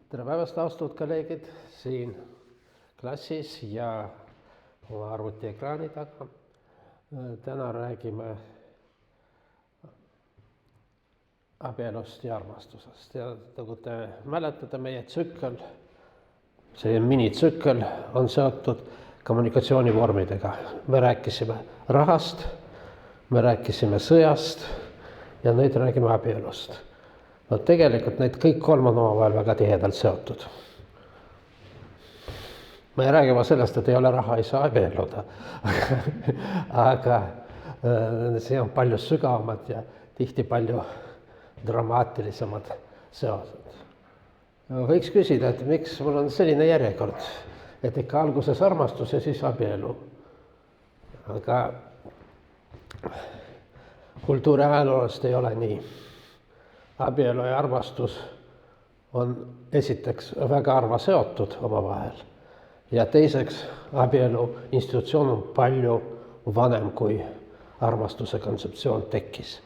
Tere päevast, austatud kolleegid siin klassis ja oma arvutiekraani taga. Täna räägime abielust ja armastusest. Ja nagu te mäletate, meie tsükkel, see minitsükkel on seotud kommunikatsioonivormidega. Me rääkisime rahast, me rääkisime sõjast ja nüüd räägime abielust. No tegelikult need kõik kolm on omavahel väga tihedalt seotud. Ma ei räägi sellest, et ei ole raha, ei saa abielluda. Aga see on palju sügavamad ja tihti palju dramaatilisemad seosed. Võiks küsida, et miks mul on selline järjekord, et ikka alguses armastus ja siis abielu. Aga kultuuri ajaloolast ei ole nii. Abielu ja armastus on esiteks väga harva seotud omavahel ja teiseks abielu institutsioon on palju vanem, kui armastuse kontseptsioon tekkis.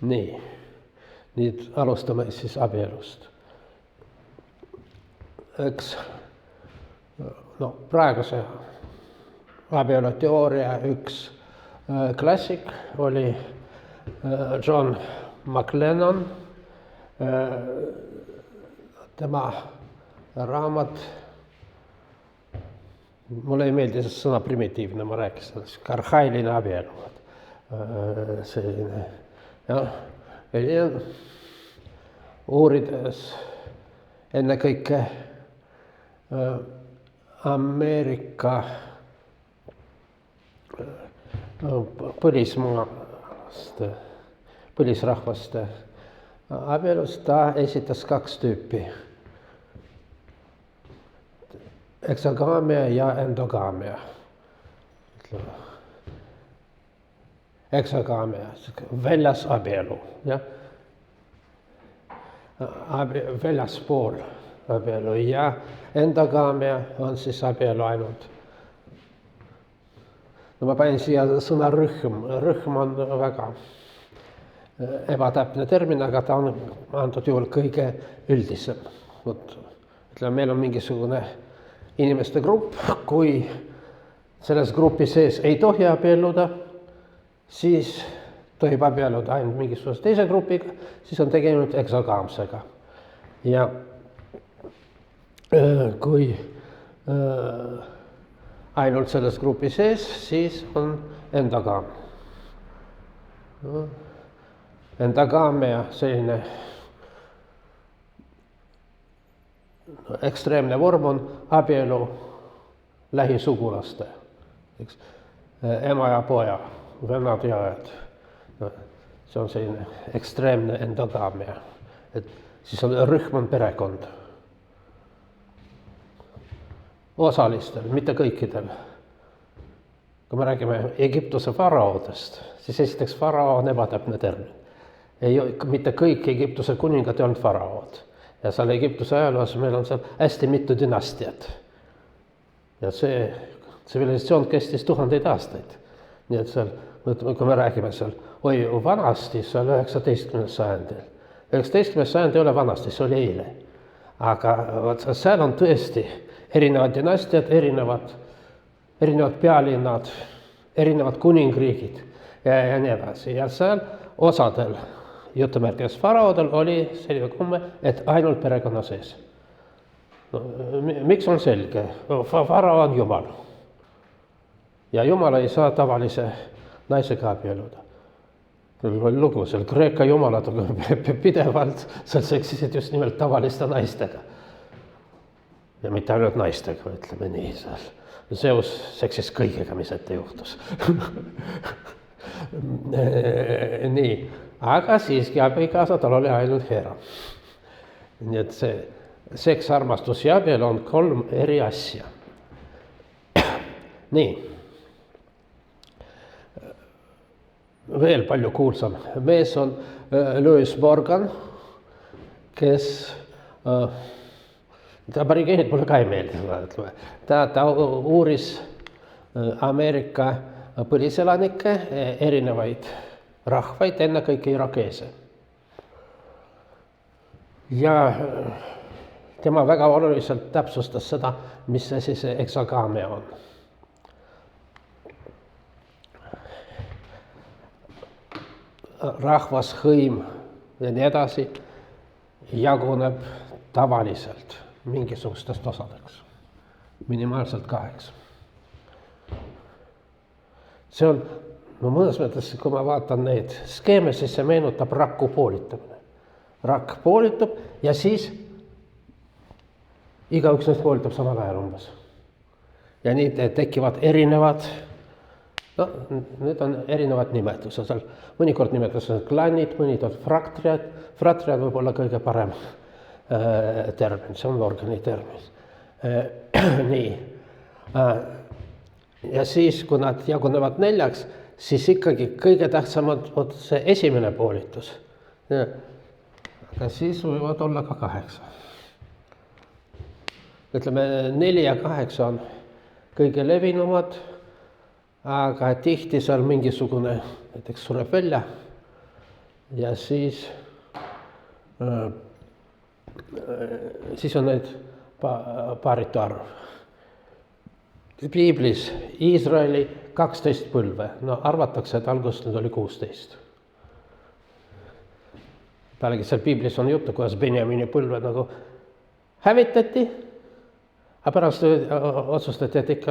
Nii, nüüd alustame siis abielust. Eks praeguse abielu teooria üks klassik oli John McLennan. Tema raamat, mulle ei meeldi see sõna primitiivne, ma rääkisin sellest, arhailine abielu. Selline, jah, uurides ennekõike Ameerika põlisrahvaste abielust ta esitas kaks tüüpi. Eksogaamia ja endogaamia. Eksogaamia, väljas abielu, jah. Väljaspool abielu ja endogaamia on siis abielu ainult. Ma panin siia sõna rühm. Rühm on väga ebatäpne termin, aga ta on antud juhul kõige üldisem. Meil on mingisugune inimeste grupp, kui selles grupi sees ei tohi abielluda, siis tohib abielluda ainult mingisuguse teise grupiga, siis on tegemist eksogaamsega. Ja kui ainult selles grupi sees, siis on endogaam. Endogaamia selline ekstreemne vorm on abielu lähisugulaste, ema ja poja, vennad ja õed. See on selline ekstreemne endogaamia. Siis on rühm on perekond. Osalistel, mitte kõikidel. Kui me räägime Egiptuse faraodest, siis esiteks farao on ebatäpne termin. Mitte kõik Egiptuse kuningad ei olnud faraod. Ja seal Egiptuse ajaloos meil on seal hästi mitu dynastiat. Ja see tsivilisatsioon kestis tuhandeid aastaid. Nii et seal, kui me räägime seal, vanasti seal 19. sajandil. 19. sajand ei ole vanasti, see oli eile. Aga seal on tõesti erinevad dynastiad, erinevad pealinnad, erinevad kuningriigid ja nii edasi. Ja seal osadel jutumärkides faraodel oli selline komme, et ainult perekonna sees. Miks on selge? Farao on Jumal. Ja Jumal ei saa tavalise naisega abielluda. Lugu seal Kreeka jumalad pidevalt seal seksisid just nimelt tavaliste naistega. Ja mitte ainult naistega, ütleme nii. Zeus seksis kõigega, mis ette juhtus. Nii, aga siiski abikaasa tal oli ainult Hera. Nii et see seks, armastus ja abielu on kolm eri asja. Nii, veel palju kuulsam mees on Louis Morgan, kes aborigeenid mulle ka ei meeldi. Ta uuris Ameerika põliselanikke, erinevaid rahvaid, ennekõike irakeese. ja tema väga oluliselt täpsustas seda, mis asi see eksagaamia on. Rahvas, hõim ja nii edasi jaguneb tavaliselt mingisugustest osadeks, minimaalselt 8. See on, mõnes mõttes, kui ma vaatan neid skeeme, siis see meenutab raku poolitamine. Rakk poolitab ja siis igaüks neist poolitab samal ajal umbes. Ja nii tekivad erinevad, need on erinevad nimetused. Mõnikord nimetused klannid, mõnikord fraktriad. Fraktriad võib olla kõige parem termin, see on organi termin. Nii. Ja siis, kui nad jagunevad 4, siis ikkagi kõige tähtsam on see esimene poolitus. Aga siis võivad olla ka 8. Ütleme, 4 ja 8 on kõige levinumad, aga tihti seal mingisugune näiteks sureb välja ja siis on need paaritu arv. Piiblis Iisraeli 12 põlve, arvatakse, et alguses nüüd oli 16. Pealegi seal Piiblis on juttu, kuidas Benjamini põlve nagu hävitati, aga pärast otsustati, et ikka,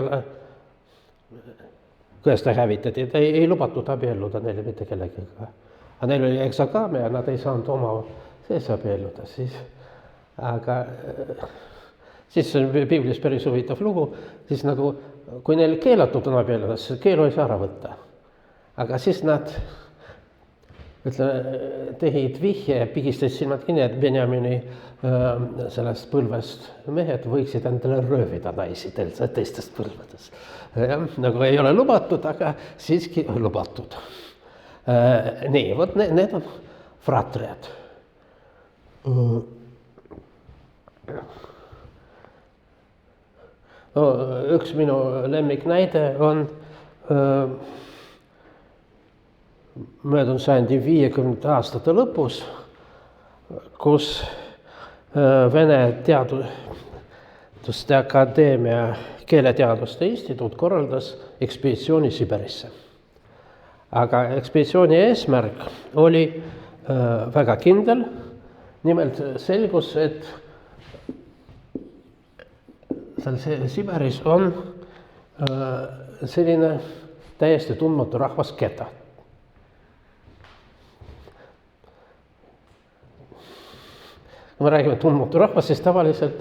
kuidas ta hävitati, et ei lubatud abielluda neile mitte kellegiga. Aga neil oli eksagaamia ja nad ei saanud oma sees abielluda. Aga siis on Piiblis päris huvitav lugu, siis nagu, kui neil keelatud on abielluda, siis keelu ei saa ära võtta. Aga siis nad tegid vihje ja pigistasid silmad kinni, et Benjamini sellest põlvest mehed võiksid endale röövida naisi teistest põlvedest. Nagu ei ole lubatud, aga siiski lubatud. Nii, vot need on fratriad. Üks minu lemmiknäide on möödunud sajandi 50 aastate lõpus, kus Vene Teaduste Akadeemia Keeleteaduste Instituut korraldas ekspeditsiooni Siberisse. Aga ekspeditsiooni eesmärk oli väga kindel. Nimelt selgus, et seal Siberis on selline täiesti tundmatu rahvas keda. Kui me räägime tundmatu rahvas, siis tavaliselt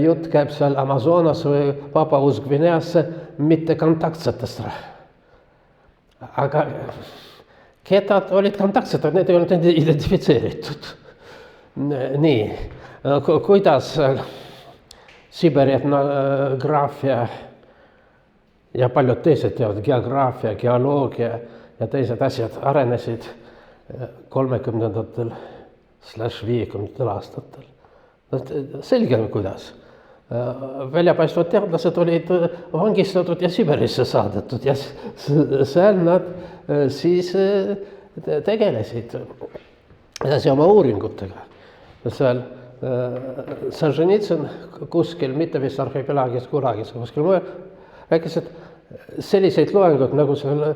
jutt käib seal Amazonas või Papua-Uus-Gvineasse mitte kontaktsetest. Aga kedad olid kontaktsed, need ei olnud identifitseeritud. Nii, kuidas Siberi etnograafia ja paljud teised teavad, geograafia, geoloogia ja teised asjad arenesid 30-ndatel/50 aastatel. Selge on kuidas. Väljapaistvad teadlased olid vangistatud ja Siberisse saadetud ja seal nad siis tegelesid edasi oma uuringutega. Seal Solženitsõn kuskil, mitte vist arhipelaagis, Gulagis, kuskil mujal, rääkis, et selliseid loenguid nagu seal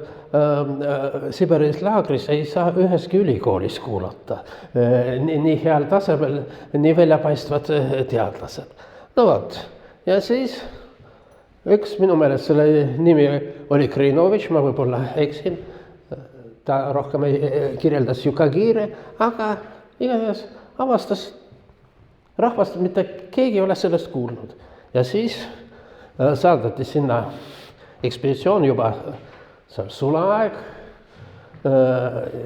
Siberis laagris ei saa üheski ülikoolis kuulata. Nii heal tasemel, nii väljapaistvad teadlased. No vot, ja siis üks minu meelest selle nimi oli Krinovitš, ma võib-olla eksin, ta rohkem kirjeldas Jukagiri, aga igatahes avastas rahvast, mitte keegi ei ole sellest kuulnud. Ja siis saadeti sinna ekspeditsioon juba seal sulaaeg.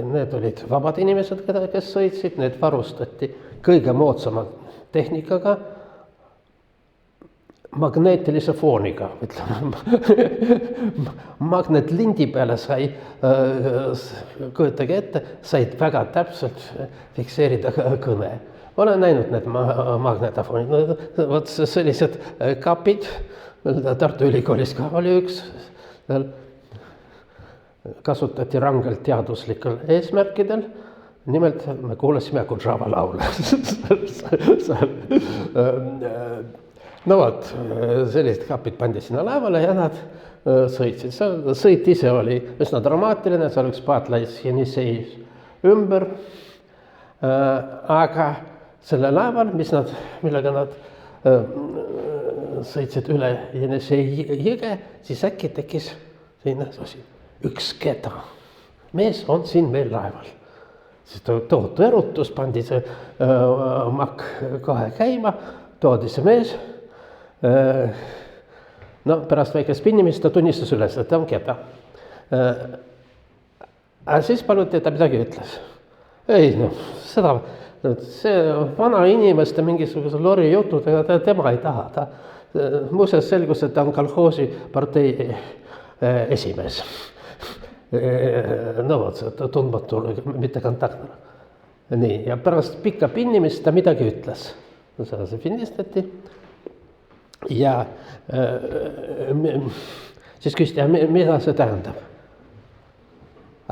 Need olid vabad inimesed, kes sõitsid, need varustati kõige moodsama tehnikaga, magneetilise fooniga, magnetlindi peale sai, kujutage ette, said väga täpselt fikseerida kõne. Olen näinud need magnetafonid, vot sellised kapid, Tartu Ülikoolis ka oli üks, kasutati rangelt teaduslikel eesmärkidel, nimelt me kuulasime Kudžava laule. No vot, sellised kapid pandi sinna laevale ja nad sõitsid. Sõit ise oli üsna dramaatiline, seal üks paat läis Jenisei ümber. Aga selle laeval, millega nad sõitsid üle Jenisei jõge, siis äkki tekkis selline asi. Üks keda. Mees on siin meil laeval. Siis tohutu erutus, pandi see makk kohe käima, toodi see mees. No pärast väikest pinnimist ta tunnistas üles, et ta on keda. Aga siis paluti, et ta midagi ütles. Ei, see vana inimeste mingisuguse lori jutudega tema ei taha. Muuseas selgus, et ta on kolhoosi partei esimees. No vot, tundmatu, mitte kontaktne. Nii, ja pärast pikka pinnimist ta midagi ütles. See finnistati. Ja siis küsiti, mida see tähendab?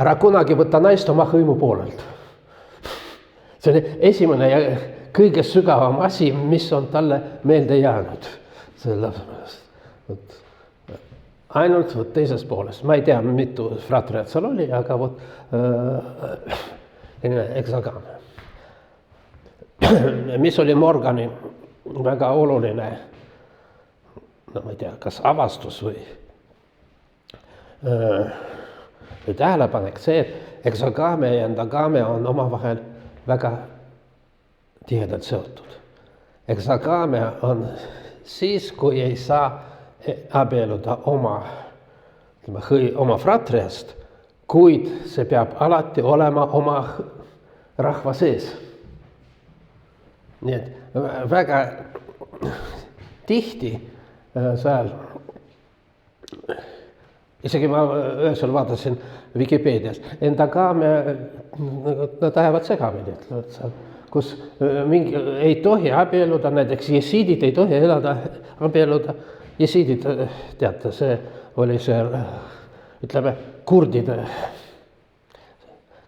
Ära kunagi võtta naist oma hõimu poolelt. See oli esimene ja kõige sügavam asi, mis on talle meelde jäänud. Ainult teisest poolest. Ma ei tea, mitu fratriat seal oli, aga eksagame. Mis oli Morgani väga oluline, no ma ei tea, kas avastus või tähelepanek, see, et eksagame ja endagame on omavahel väga tihedalt seotud. Eksagame on siis, kui ei saa abieluda oma fratriast, kuid see peab alati olema oma rahva sees. Nii et väga tihti seal, isegi ma öösel vaatasin Vikipeedias, endagame, nad ajavad segamini, kus ei tohi abieluda, näiteks jesiidid ei tohi abieluda. Jesiidid, teate, see oli see, ütleme, kurdide,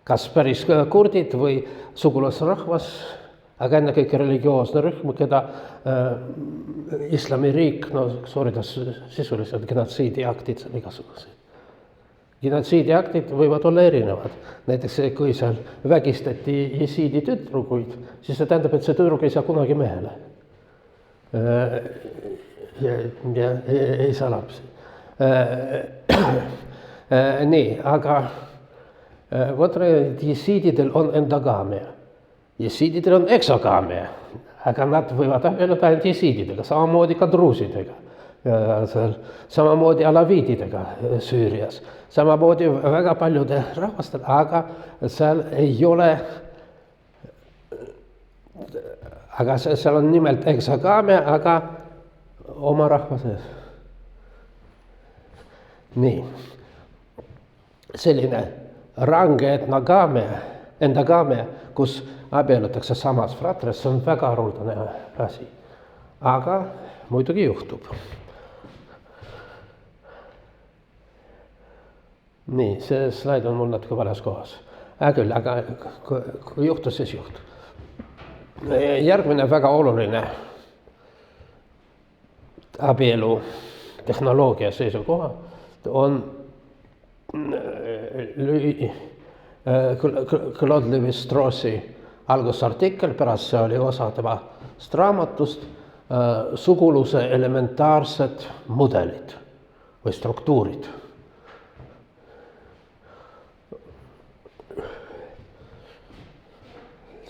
kas päris kurdid või sugulasrahvas, aga ennekõike religioosne rühm, keda islamiriik sooritas sisuliselt genotsiidiaktid igasugused. Genotsiidiaktid võivad olla erinevad. Näiteks kui seal vägistati jesiidi tüdrukuid, siis see tähendab, et see tüdruk ei saa kunagi mehele. Ja ei saa lapsi. Nii, aga jesiididel on endogamia. Jesiididel on eksogamia, aga nad võivad abieluda ainult jesiididega, samamoodi ka druusidega, samamoodi alaviididega Süürias, samamoodi väga paljude rahvastel, aga seal ei ole, aga seal on nimelt eksogamia, aga oma rahva sees. Nii, selline range endogamia, kus abielutakse samas fratres, see on väga haruldane asi. Aga muidugi juhtub. Nii, see slaid on mul natuke vales kohas. Küll, aga kui juhtus, siis juhtub. Järgmine väga oluline abielu tehnoloogia seisukoha on Claude Lévi-Strauss'i algusartikkel, pärast see oli osa temast raamatust, suguluse elementaarsed mudelid või struktuurid.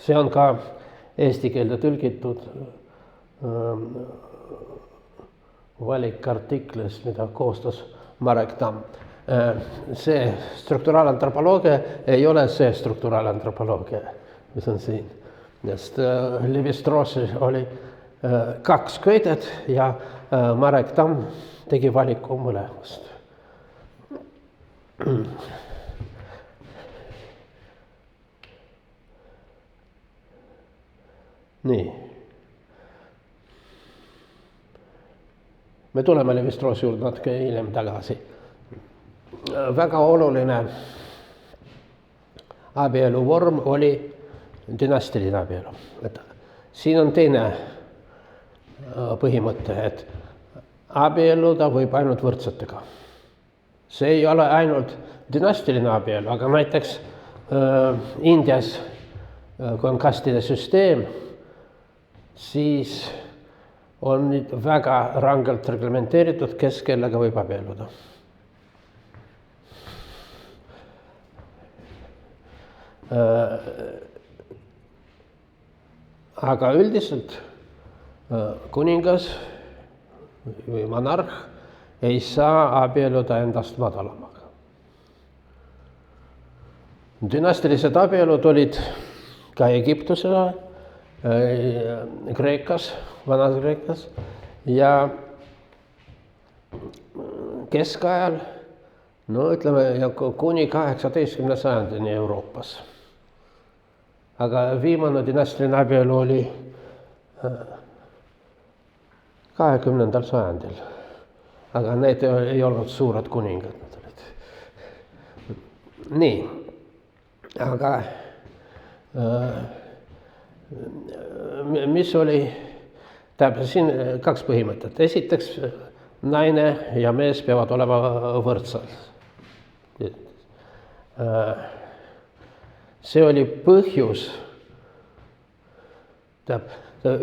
See on ka eesti keelde tõlgitud valikartiklist, mida koostas Marek Tamm. See strukturaalantropoloogia ei ole see strukturaalantropoloogia, mis on siin. Sest Lévi-Strauss'il oli 2 köidet ja Marek Tamm tegi valiku mõlemast. Nii. Me tuleme Lévi-Strauss'i juurde natuke hiljem tagasi. Väga oluline abieluvorm oli dünastiline abielu. Et siin on teine põhimõte, et abielluda võib ainult võrdsetega. See ei ole ainult dünastiline abielu, aga näiteks Indias, kui on kastide süsteem, siis on nüüd väga rangelt reglementeeritud, kes kellega võib abielluda. Aga üldiselt kuningas või monarh ei saa abielluda endast madalamaga. Dünastilised abielud olid ka Egiptuse ajal, Kreekas, vanas Kreekas ja keskajal, no ütleme kuni 18. sajandini Euroopas. Aga viimane dünastiline abielu oli 20. sajandil. Aga need ei olnud suured kuningad. Nii, aga mis oli, tähendab siin kaks põhimõtet. Esiteks, naine ja mees peavad olema võrdsed. See oli põhjus,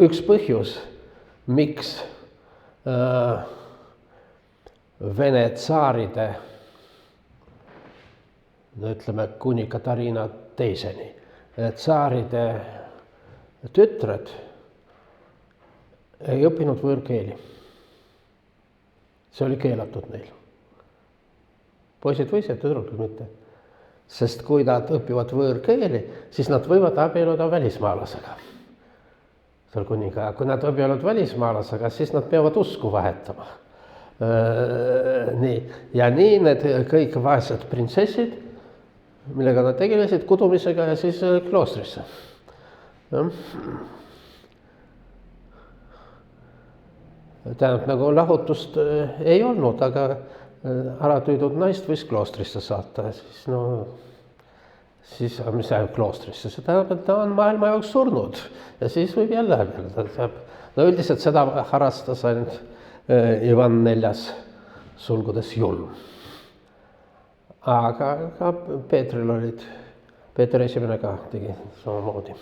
üks põhjus, miks Vene tsaaride, no ütleme kuni Katariina teiseni, tsaaride tütred ei õppinud võõrkeeli. See oli keelatud neil. Poisid võisid, tüdrukud mitte. Sest kui nad õpivad võõrkeeli, siis nad võivad abielluda välismaalasega. Seal kuninga. Kui nad õpivad välismaalasega, siis nad peavad usku vahetama. Nii. Ja nii need kõik vaesed printsessid, millega nad tegelesid, kudumisega ja siis kloostrisse. Tähendab, nagu lahutust ei olnud, aga äratüüdud naist võis kloostrisse saata. Siis mis läheb kloostrisse? See tähendab, et ta on maailma jaoks surnud ja siis võib jälle abielluda. No üldiselt seda harrastas ainult Ivan IV sulgudes julm. Aga ka Peetril olid, Peeter esimene ka tegi samamoodi.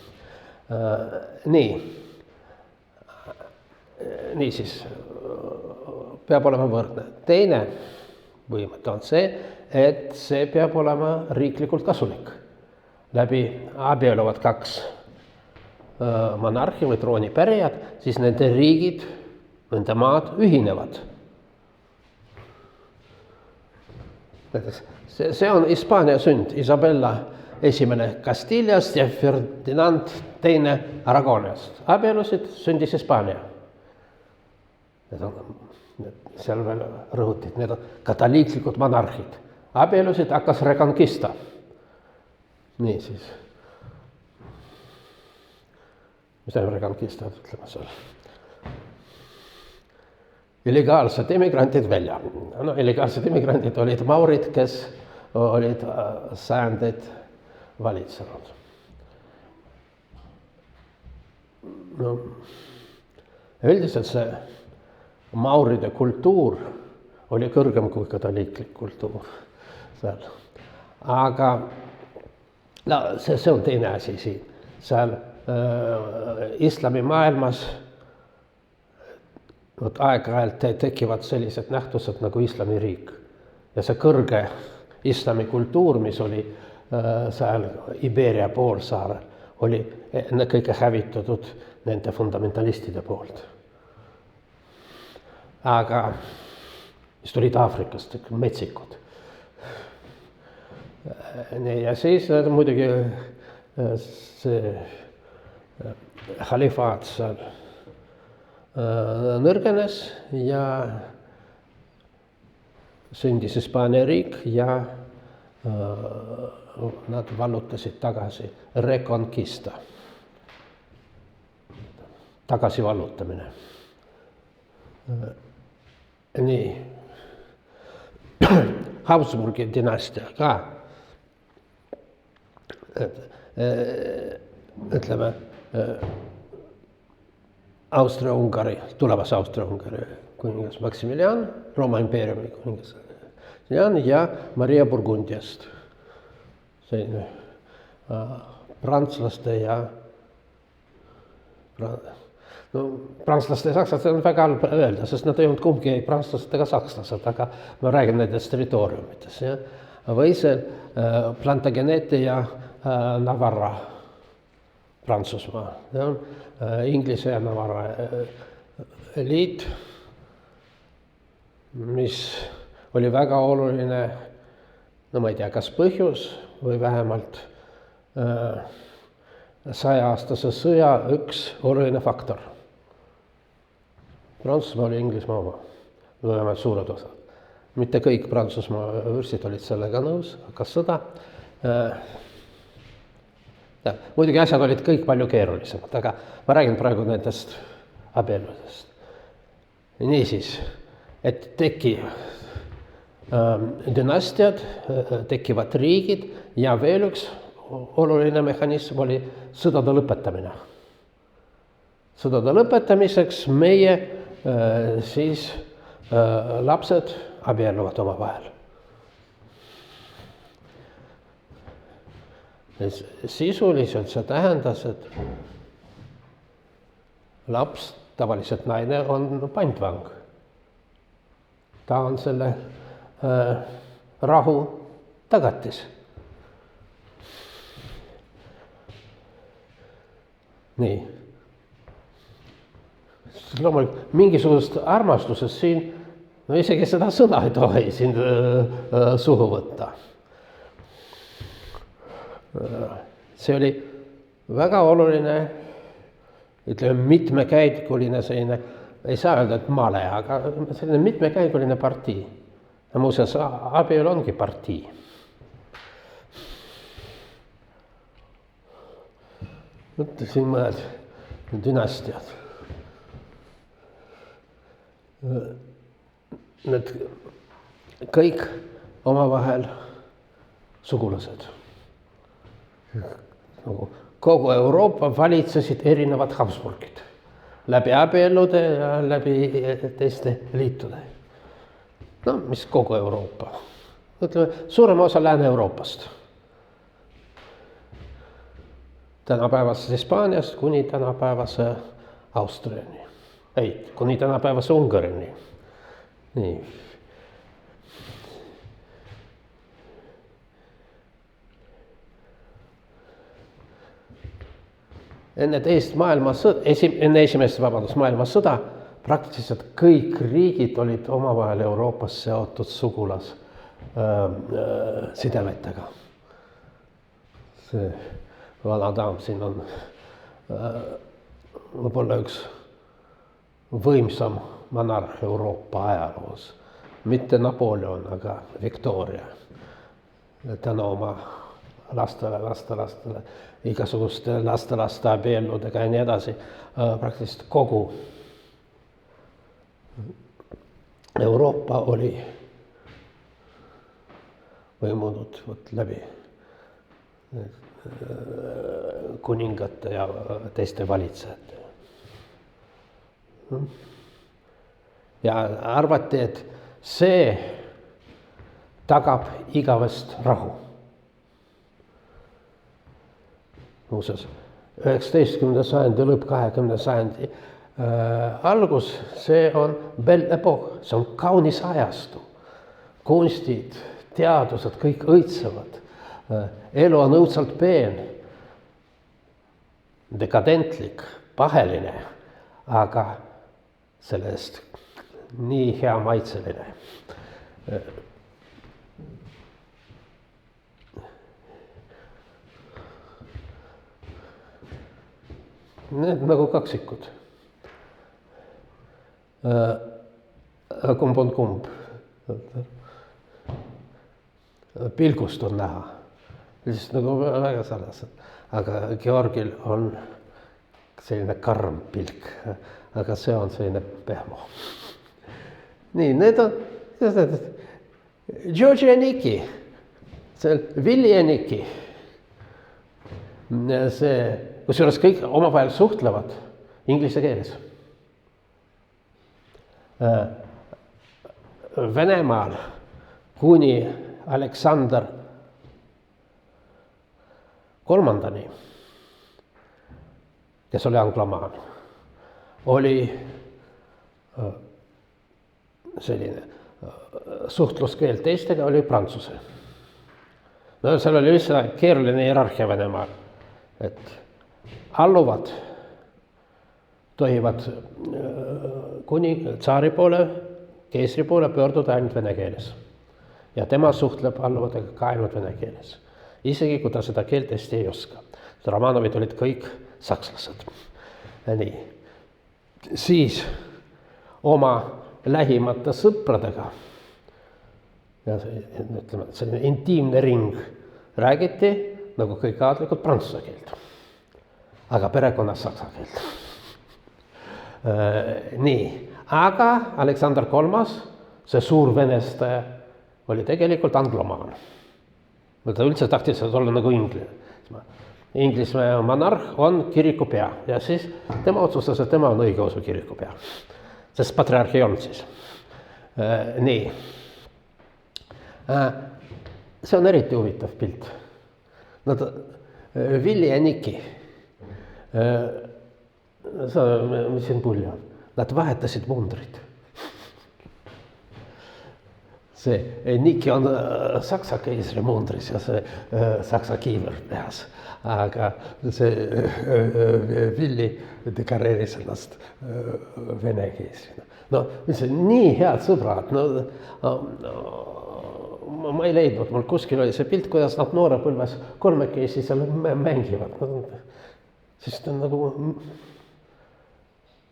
Niisiis, peab olema võrdne. Teine põhimõte on see, et see peab olema riiklikult kasulik. Läbi abielluvad kaks monarhi või troonipärijad, siis nende riigid, nende maad ühinevad. See on Hispaania sünd, Isabella esimene Castiliast ja Ferdinand teine Aragoniast. Abielusid sündis Hispaania. Seal veel rõhutid, need on katoliiklikud monarhid. Abielusid hakkas Reconquista. Nii siis. Mis on Reconquista, ütleme seal. Illegaalsed immigrantid välja. No, illegaalsed immigrantid olid maurid, kes olid sajandeid valitsenud. No, üldiselt see mauride kultuur oli kõrgem kui katoliiklik kultuur seal. Aga no, see on teine asi siin. Seal islami maailmas aeg-ajalt tekivad sellised nähtused nagu islamiriik. Ja see kõrge islamikultuur, mis oli seal Iberia poolsaarel, oli ennekõike hävitatud nende fundamentalistide poolt. Aga mis tulid Aafrikast, metsikud. Ja siis muidugi see halifaat seal nõrgenes ja sündis Hispaania riik ja nad vallutasid tagasi Reconquista. Tagasi vallutamine. Nii. Habsburgi dünastia ka ütleme, Austria-Ungari, tulevase Austria-Ungari kuningas Maximilian, Rooma impeeriumi kuningas ja Maria Burgundiast. Selline prantslaste ja prantslaste ja sakslased on väga halb öelda, sest nad ei olnud kumbki ei prantslased ega sakslased, aga ma räägin nendest territooriumites. Või see Plantageneti ja Navarra Prantsusmaa. Inglise ja Navarra liit, mis oli väga oluline, no ma ei tea, kas põhjus või vähemalt 100-aastase sõja üks oluline faktor. Prantsusmaa oli Inglismaa oma, vähemalt suured osad. Mitte kõik Prantsusmaa vürstid olid sellega nõus, aga sõda. Muidugi asjad olid kõik palju keerulisemad, aga ma räägin praegu nendest abieludest. Niisiis, et tekivad dünastiad, tekivad riigid ja veel üks oluline mehhanism oli sõdade lõpetamine. Sõdade lõpetamiseks meie siis lapsed abielluvad omavahel. Sisuliselt see tähendas, et laps, tavaliselt naine, on pantvang. Ta on selle rahu tagatis. Nii. Loomulikult mingisugust armastusest siin, no isegi seda sõna ei tohi siin suhu võtta. See oli väga oluline, ütleme, mitmekäiguline selline, ei saa öelda, et male, aga selline mitmekäiguline partii. Ja muuseas, abielu ongi partii. Mõtlesin mõned dünastiad. Need kõik omavahel sugulased. Kogu Euroopa valitsesid erinevad Habsburgid. Läbi abiellude ja läbi teiste liitude. No, mis kogu Euroopa? Ütleme, suurema osa Lääne-Euroopast. Tänapäevase Hispaaniast kuni tänapäevase Austriani. Ei, kuni tänapäevase Ungarini. Nii. Enne esimest maailmasõda praktiliselt kõik riigid olid omavahel Euroopas seotud sugulas sidemetega. See vana daam siin on võib-olla üks võimsam monarh Euroopa ajaloos. Mitte Napoleon, aga Victoria. Täna oma lastele, igasuguste lastelaste abielludega ja nii edasi, praktiliselt kogu Euroopa oli võimunud läbi kuningate ja teiste valitsejate. Ja arvati, et see tagab igavest rahu. Muuseas, 19. sajandi lõpp, 20. sajandi algus, see on belle époque, see on kaunis ajastu. Kunstid, teadused, kõik õitsevad. Elu on õudselt peen, dekadentlik, paheline, aga sellest nii hea maitseline. Need nagu kaksikud. Kumb on kumb. Pilgust on näha. Lihtsalt nagu väga sarnased. Aga Georgil on selline karm pilk. Aga see on selline pehmo. Nii, need on Georgi ja Niki. See on Willi ja Niki. see, kusjuures kõik omavahel suhtlevad inglise keeles. Venemaal kuni Aleksander III, kes oli anglomaan, oli selline suhtluskeel teistega oli prantsuse. No seal oli üsna keeruline hierarhia Venemaal, et alluvad tohivad kuni tsaari poole, keisri poole pöörduda ainult vene keeles. Ja tema suhtleb alluvadega ka ainult vene keeles. Isegi kui ta seda keelt hästi ei oska. Romanovid olid kõik sakslased. Nii. Siis oma lähimate sõpradega, ja ütleme, selline intiimne ring, räägiti nagu kõik aadlikud prantsuse keelt, aga perekonnas saksa keelt. Nii, aga Aleksander III, see suur venestaja, oli tegelikult anglomaan. Ta üldse tahtis olla nagu inglane. Inglismaa monarh on kirikupea ja siis tema otsustas, et tema on õigeusu kirikupea, sest patriarhi ei olnud siis. Nii. See on eriti huvitav pilt. Nad, Willi ja Niki, mis siin pulli on, nad vahetasid mundrid. See Niki on saksa keisri mundris ja see saksa kiiver peas, aga see Willi deklareeris ennast vene keisrina. No, mis on nii head sõbrad, ma ei leidnud, mul kuskil oli see pilt, kuidas nad noorepõlves kolmekesi seal mängivad. Siis on nagu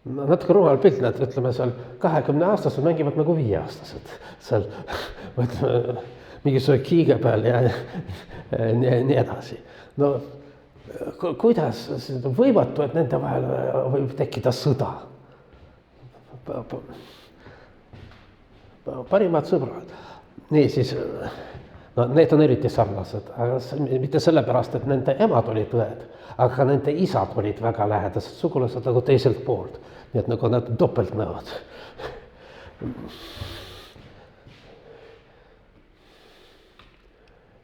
natuke rumal pilt, nad ütleme seal 20-aastased mängivad nagu 5-aastased. Seal mingisugune kiige peal ja nii edasi. No kuidas võimatu, et nende vahel võib tekkida sõda? Parimad sõbrad. Nii siis, no need on eriti sarnased, aga mitte sellepärast, et nende emad olid õed, aga nende isad olid väga lähedased sugulased nagu teiselt poolt. Nii et nagu nad topeltnõud.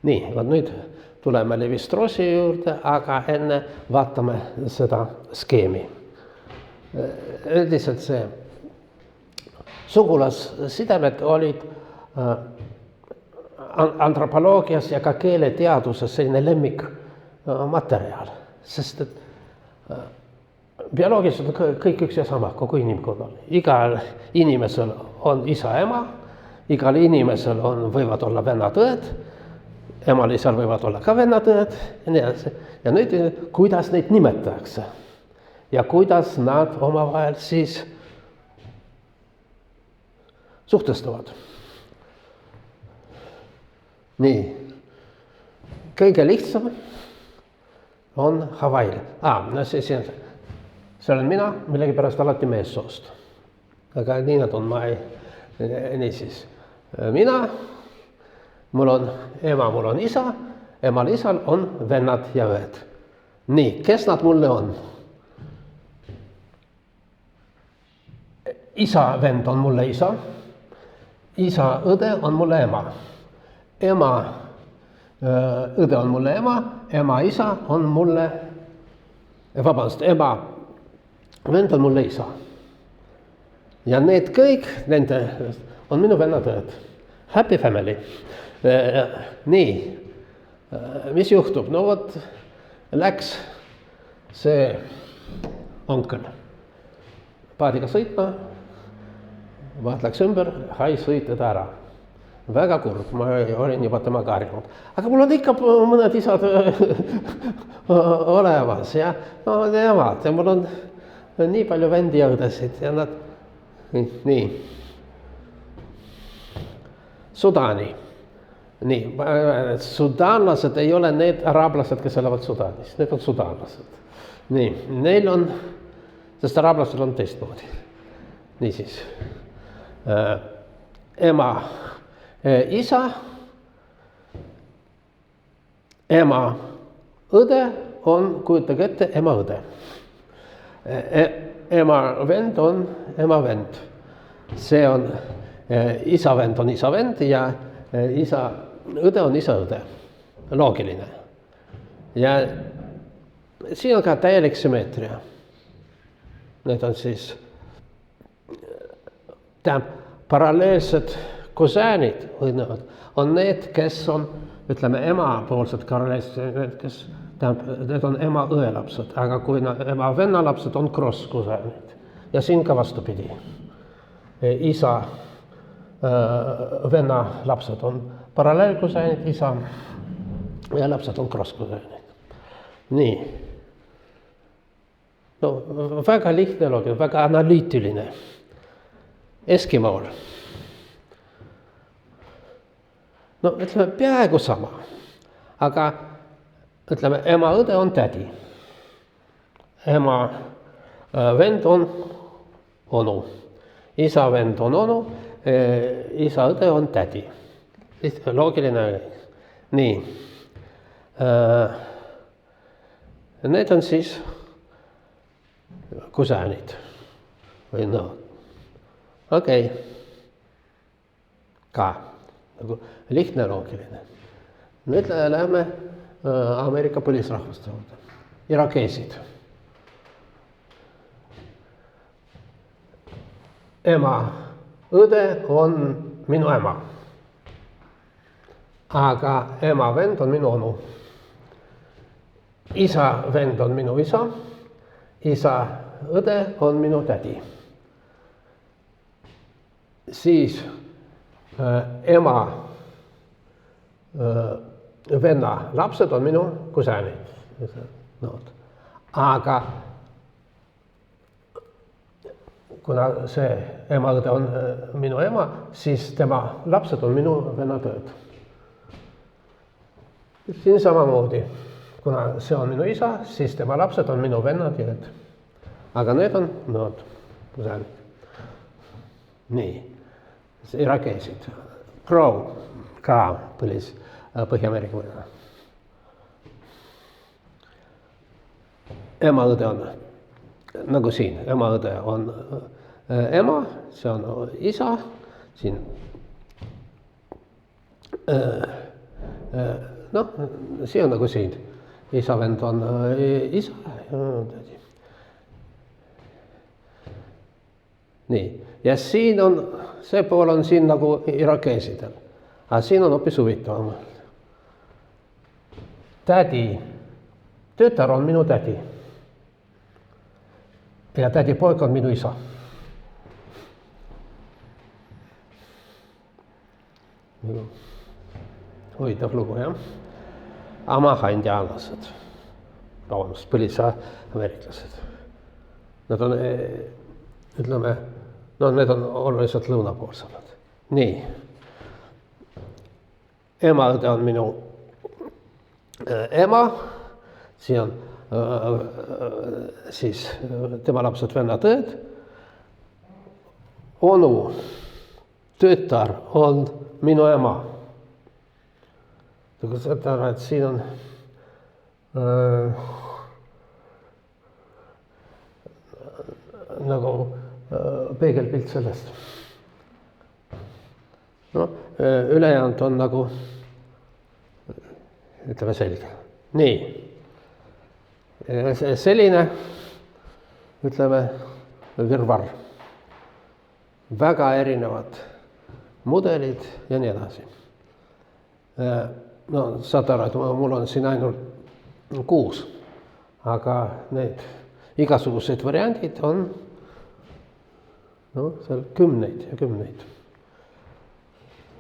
Nii, nüüd tuleme Levi-Strossi juurde, aga enne vaatame seda skeemi. Üldiselt see sugulassidemed olid antropoloogias ja ka keeleteaduses selline lemmikmaterjal, sest et bioloogiliselt on kõik üks ja sama, kogu inimkonnal. Igal inimesel on isa-ema, igal inimesel võivad olla vennad-õed, emal-isal võivad olla ka vennad-õed ja nii edasi. Ja nüüd, kuidas neid nimetatakse ja kuidas nad omavahel siis suhtestuvad. Nii, kõige lihtsam on Hawaiil. See olen mina, millegipärast alati meessoost. Aga nii nad on, niisiis. Mina, mul on ema, mul on isa, emal-isal on vennad ja õed. Nii, kes nad mulle on? Isa vend on mulle isa, isa õde on mulle ema. Ema õde on mulle ema isa on mulle, ema vend on mulle isa. Ja need kõik, nende on minu vennad-õed. Happy family. Nii, mis juhtub? No vot, läks see onkel paadiga sõitma, vaat läks ümber, hai sõited ära. Väga kurb, ma olin juba temaga harjunud. Aga mul on ikka mõned isad olemas ja nemad ja mul on nii palju vendi ja õdesid ja nad nii. Sudaani. Nii, sudaanlased ei ole need araablased, kes elavad Sudaanis, need on sudaanlased. Nii, neil on, sest araablased on teistmoodi. Niisiis, ema isa, ema õde on, kujutage ette, ema õde. Ema vend on ema vend. See on isa vend on isa vend ja isa õde on isa õde. Loogiline. Ja siin on ka täielik sümmeetria. Need on siis paralleelsed kusäänid on need, kes on, ütleme, emapoolsed paralleelsed, kes need on ema õe lapsed, aga kui ema venna lapsed on cross-kusäänid. Ja siin ka vastupidi. Isa venna lapsed on paralleelkusäänid, isa ja lapsed on cross-kusäänid. Nii. No, väga lihtne loogika, väga analüütiline. Eskimool. No, ütleme, peaaegu sama. Aga, ütleme, ema õde on tädi. Ema vend on onu. Isa vend on onu, isa õde on tädi. Loogiline. Nii. Need on siis kusäänid. Või no. Okei. Ka. Nagu lihtne loogiline. Nüüd läheme Ameerika põlisrahvaste juurde. Irakeesid. Ema õde on minu ema. Aga ema vend on minu onu. Isa vend on minu isa. Isa õde on minu tädi. Siis ema venna lapsed on minu kusäänid. No. Aga kuna see ema õde on minu ema, siis tema lapsed on minu venna tööd. Siin samamoodi. Kuna see on minu isa, siis tema lapsed on minu vennad ja need. Aga need on kusäänid. Nii. Irakeesid. Crow ka Põhja-Ameerika võrra. Ema õde on, nagu siin, ema õde on ema, see on isa, siin noh, see on nagu siin. Isa vend on isa ja tädi. Nii, ja siin on, see pool on siin nagu irakeesidel. Aga siin on hoopis huvitavam. Tädi, tütar on minu tädi. Ja tädi poeg on minu isa. Huvitav lugu, jah? Amaha indiaanlased, põlis-ameeriklased. Nad on, ütleme, no need on oluliselt lõunapoolsemad. Nii. Ema õde on minu ema, siin on siis tema lapsed vennad õed. Onu, tütar on minu ema. Et siin on nagu peegelpilt sellest. No, ülejäänud on nagu, ütleme selge. Nii. Selline, ütleme, virvarr. Väga erinevad mudelid ja nii edasi. No, saad aru, et mul on siin ainult 6, aga need igasugused variandid on seal kümneid ja kümneid.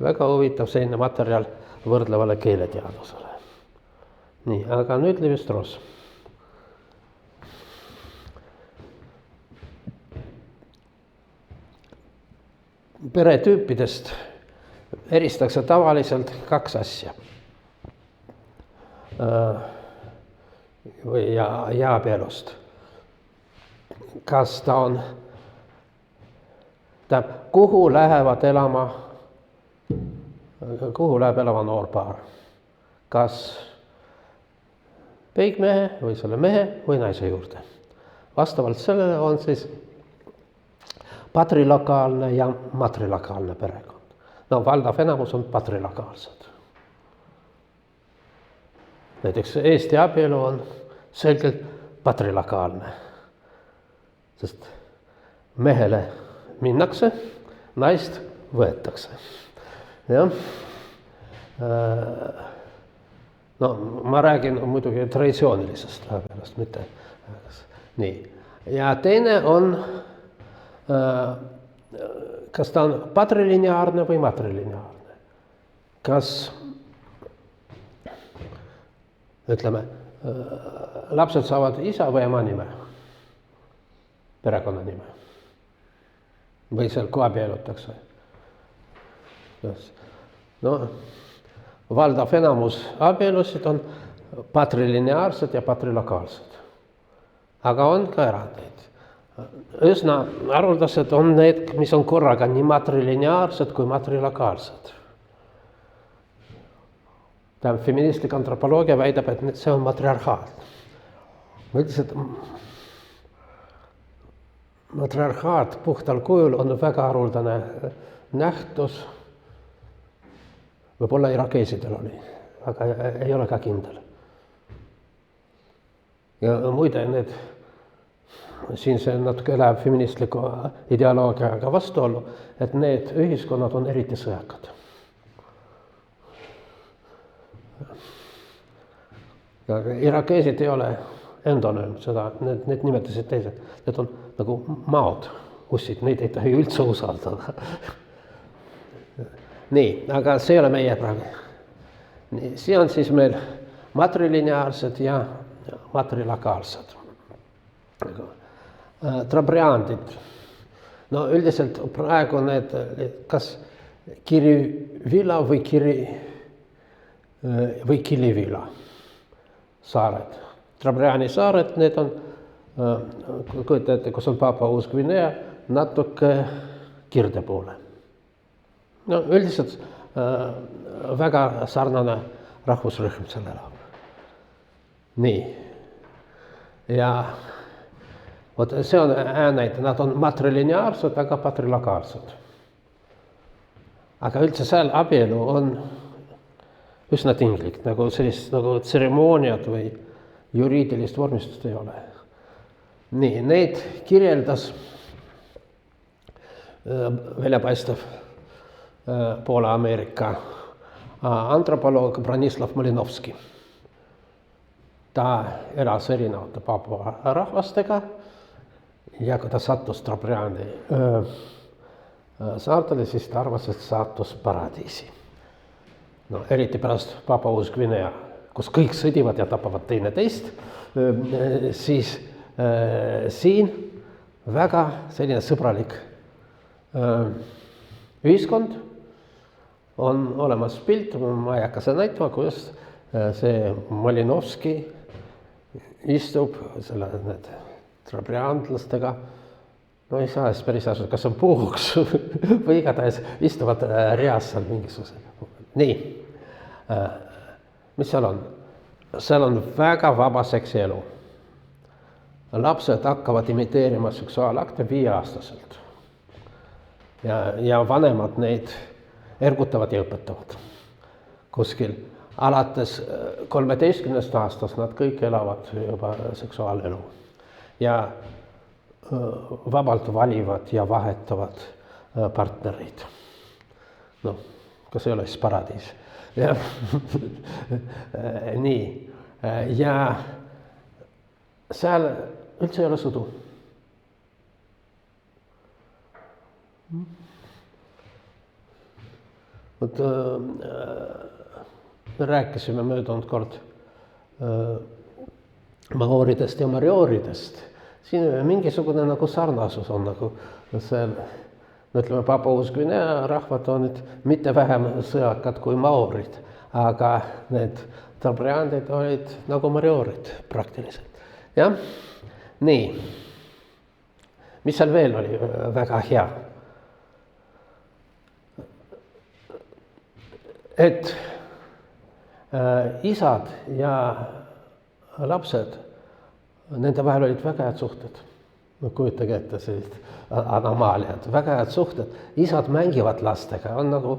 Väga huvitav selline materjal võrdlevale keeleteadusele. Nii, aga nüüd Levi-Strauss. Peretüüpidest eristakse tavaliselt 2 asja. Ja abielust. Kas ta on, kuhu läheb elama noor paar? Kas peigmehe või selle mehe või naise juurde. Vastavalt sellele on siis patrilokaalne ja matrilokaalne perekond. No valdav enamus on patrilokaalsed. Näiteks Eesti abielu on selgelt patrilokaalne, sest mehele minnakse, naist võetakse. Jah. No ma räägin muidugi traditsioonilisest abielust, mitte. Nii. Ja teine on, kas ta on patrilineaarne või matrilineaarne. Kas, ütleme, lapsed saavad isa või ema nime, perekonna nime. Või seal kui abielutakse. No, valdav enamus abielusid on patrilineaarsed ja patrilokaalsed. Aga on ka erandeid. Üsna haruldased on need, mis on korraga nii matrilineaarsed kui matrilokaalsed. Feministlik antropoloogia väidab, et see on matriarhaat. Üldiselt matriarhaat puhtal kujul on väga haruldane nähtus. Võib-olla irakeesidel oli, aga ei ole ka kindel. Ja muide, siin see natuke läheb feministliku ideoloogiaga vastuollu, et need ühiskonnad on eriti sõjakad. Irakeesid ei ole endonüüm, seda, need nimetasid teised. Need on nagu maod, ussid, neid ei tohi üldse usaldada. Nii, aga see ei ole meie praegu. Nii, siin on siis meil matrilineaarsed ja matrilokaalsed. Trabriandid. No üldiselt praegu need, kas Kirivila või Kilivila saared. Trabriani saared, need on, kujutate, kus on Papua Uus-Gvinea, natuke kirde poole. No üldiselt väga sarnane rahvusrühm selle elab. Nii. Ja vot see on näide, nad on matrilineaarsed, aga patrilokaalsed. Aga üldse seal abielu on üsna tinglik, nagu sellist nagu tseremooniat või juriidilist vormistust ei ole. Nii, neid kirjeldas väljapaistev Poola-Ameerika antropoloog Branislav Malinovski. Ta elas erinevate Papua rahvastega ja kui ta sattus Trabriani saartele, siis ta arvas, et sattus paradiisi. No, eriti pärast Papua Uus-Gvinea, kus kõik sõdivad ja tapavad teineteist, siis siin väga selline sõbralik ühiskond on olemas pilt, ma ei hakka seda näitama, kuidas see Malinovski istub selle trabriandlastega, no ei saa siis päris asjad, kas on puhuks või igatahes istuvad reas seal mingisuguse. Nii, mis seal on? Seal on väga vaba seksielu. Lapsed hakkavad imiteerima seksuaalakte 5-aastaselt. Ja vanemad neid ergutavad ja õpetavad. Kuskil alates 13 aastast nad kõik elavad juba seksuaalelu. Ja vabalt valivad ja vahetavad partnereid. No, kas ei ole siis paradiis? Ja, nii. Ja seal üldse ei ole sõdu. Vot, me rääkisime möödunud kord maooridest ja mariooridest. Siin mingisugune nagu sarnasus on nagu seal, ütleme, Papua Uus-Gvinea rahvad on nüüd mitte vähem sõjakad kui maoorid, aga need trabriandid olid nagu marioorid praktiliselt. Jah, nii. Mis seal veel oli väga hea? Et isad ja lapsed, nende vahel olid väga head suhted. No kujutage ette sellist anomaaliat, väga head suhted. Isad mängivad lastega, on nagu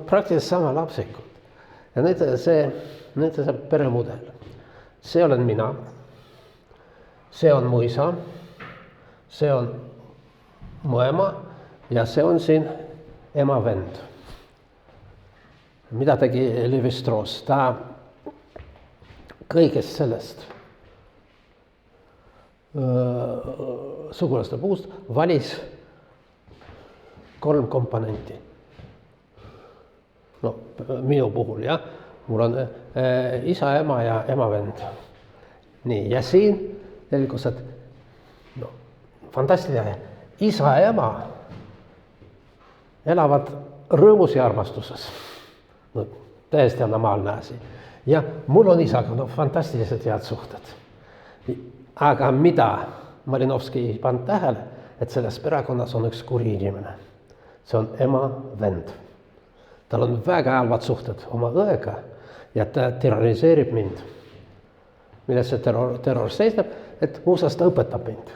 praktiliselt sama lapsikud. Ja see peremudel. See olen mina, see on mu isa, see on mu ema ja see on siin ema vend. Mida tegi Levi-Strauss? Ta kõigest sellest sugulaste puust valis 3 komponenti. No minu puhul, jah. Mul on isa, ema ja ema vend. Nii, ja siin selgus, et fantastiline. Isa ja ema elavad rõõmus ja armastuses. No, täiesti anomaalne asi. Ja mul on isaga fantastilised head suhted. Aga mida Malinovski ei pannud tähele, et selles perekonnas on üks kuri inimene. See on ema vend. Tal on väga halvad suhted oma õega ja ta terroriseerib mind. Milles see terror seisneb, et muuseas ta õpetab mind.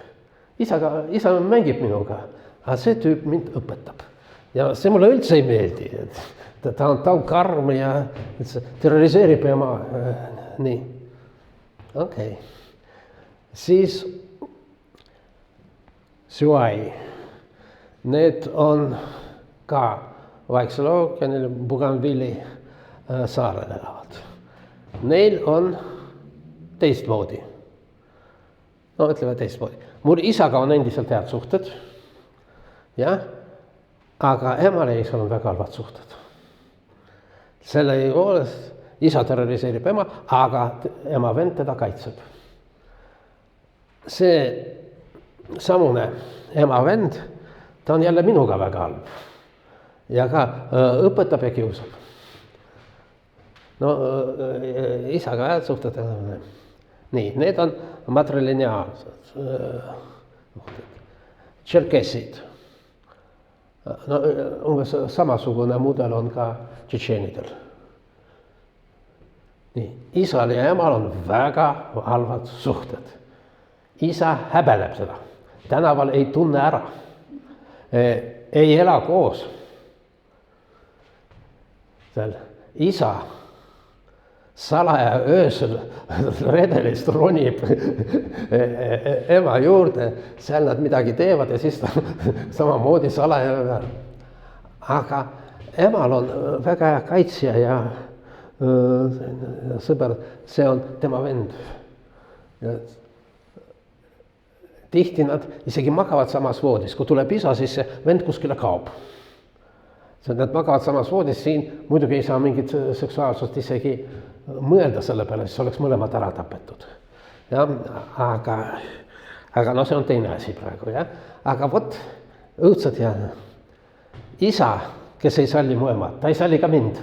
Isa mängib minuga, aga see tüüp mind õpetab. Ja see mulle üldse ei meeldi. Ta on karm ja terroriseerib ema. Nii. Okei. Siis Suai. Need on ka Vaiksel ookeanil Bougainville'i saarel elavad. Neil on teistmoodi. No ütleme teistmoodi. Mul isaga on endiselt head suhted. Jah? Aga emal ja isal on väga halvad suhted. Selle juures isa terroriseerib ema, aga ema vend teda kaitseb. See samune ema vend, ta on jälle minuga väga halb. Ja ka õpetab ja kiusab. No isaga head suhted. Nii, need on matrilineaalsed. Tšerkessid. No, umbes samasugune mudel on ka tšetšeenidel. Nii, isal ja emal on väga halvad suhted. Isa häbeneb seda. Tänaval ei tunne ära. Ei ela koos. Isa salaja öösel redelist ronib ema juurde, seal nad midagi teevad ja siis ta samamoodi salaja. Aga emal on väga hea kaitsja ja sõber, see on tema vend. Ja tihti nad isegi magavad samas voodis, kui tuleb isa, siis see vend kuskile kaob. Nad magavad samas voodis, siin muidugi ei saa mingit seksuaalsust isegi mõelda selle peale, siis oleks mõlemad ära tapetud. Ja, aga no see on teine asi praegu. Ja? Aga vot õudsad ja isa, kes ei salli mu ema, ta ei salli ka mind.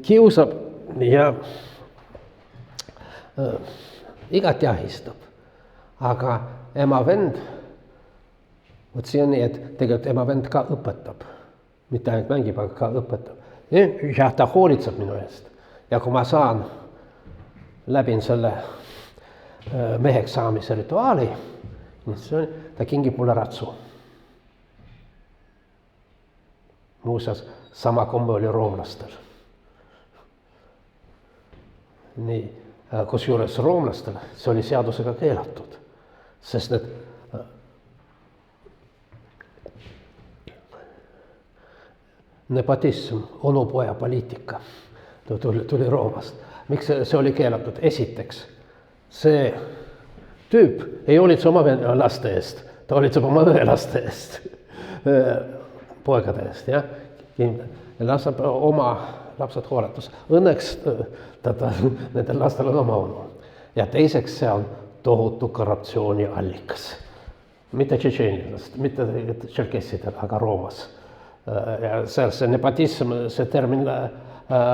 Kiusab ja igati ahistab. Aga ema vend, vot see on nii, et tegelikult ema vend ka õpetab. Mitte ainult mängib, aga ka õpetab. Ja ta hoolitseb minu eest. Ja kui ma saan, läbin selle meheks saamise rituaali, ta kingib mulle ratsu. Muuseas, sama komme oli roomlastel. Nii, kus juures roomlastel, see oli seadusega keelatud, sest need nepotism, onupoja poliitika tuli Roomast. Miks see oli keelatud? Esiteks, see tüüp ei hoolitse oma laste eest, ta hoolitseb oma õelaste eest, poegade eest, jah. Laseb oma lapsed hooletus. Õnneks nendel lastel on oma onu. Ja teiseks, see on tohutu korruptsiooni allikas. Mitte tšetšeenidest, mitte tšerkessidel, aga Roomas. Ja see nepotism, see termin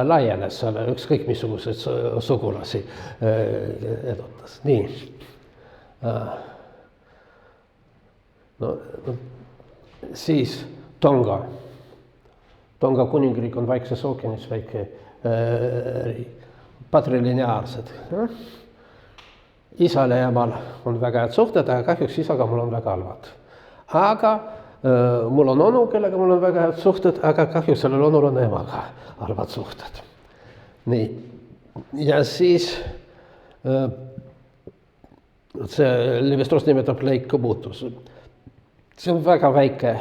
laienes, ükskõik missuguseid sugulasi edutas. Nii. No, siis Tonga. Tonga kuningriik on Vaikses ookeanis väike patrilineaarsed. isal ja emal on väga head suhted, aga kahjuks isaga mul on väga halvad. Aga mul on onu, kellega mul on väga head suhted, aga kahjuks sellel onul on emaga halvad suhted. Nii, ja siis see Levi-Strauss nimetab leikõbutus. See on väga väike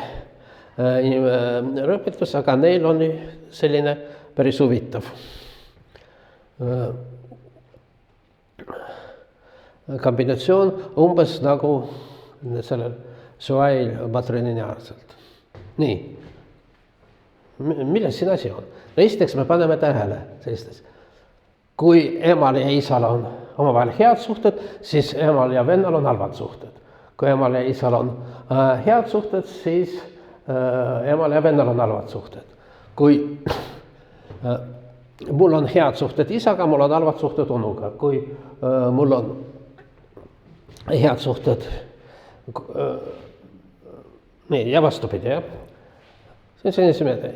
rõpetus, aga neil on selline päris huvitav kombinatsioon umbes nagu sellel Suail matrilineaarselt. Nii, milles siin asi on? No esiteks me paneme tähele sellistes. Kui emal ja isal on omavahel head suhted, siis emal ja vennal on halvad suhted. Kui emal ja isal on head suhted, siis emal ja vennal on halvad suhted. Kui mul on head suhted isaga, mul on halvad suhted onuga. Kui mul on head suhted nii, ja vastupidi, jah. See on selline meede.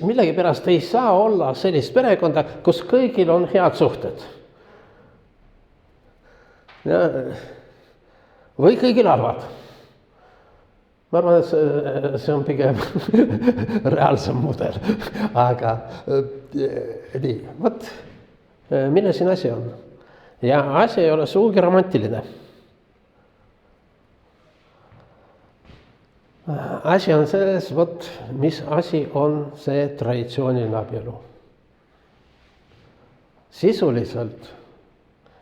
Millegi pärast ei saa olla sellist perekonda, kus kõigil on head suhted. Ja, või kõigil halvad. Ma arvan, et see on pigem reaalsem mudel. Aga nii, võt, mille siin asi on? Ja asi ei ole suugi romantiline. Asi on selles, mis asi on see traditsiooniline abielu. Sisuliselt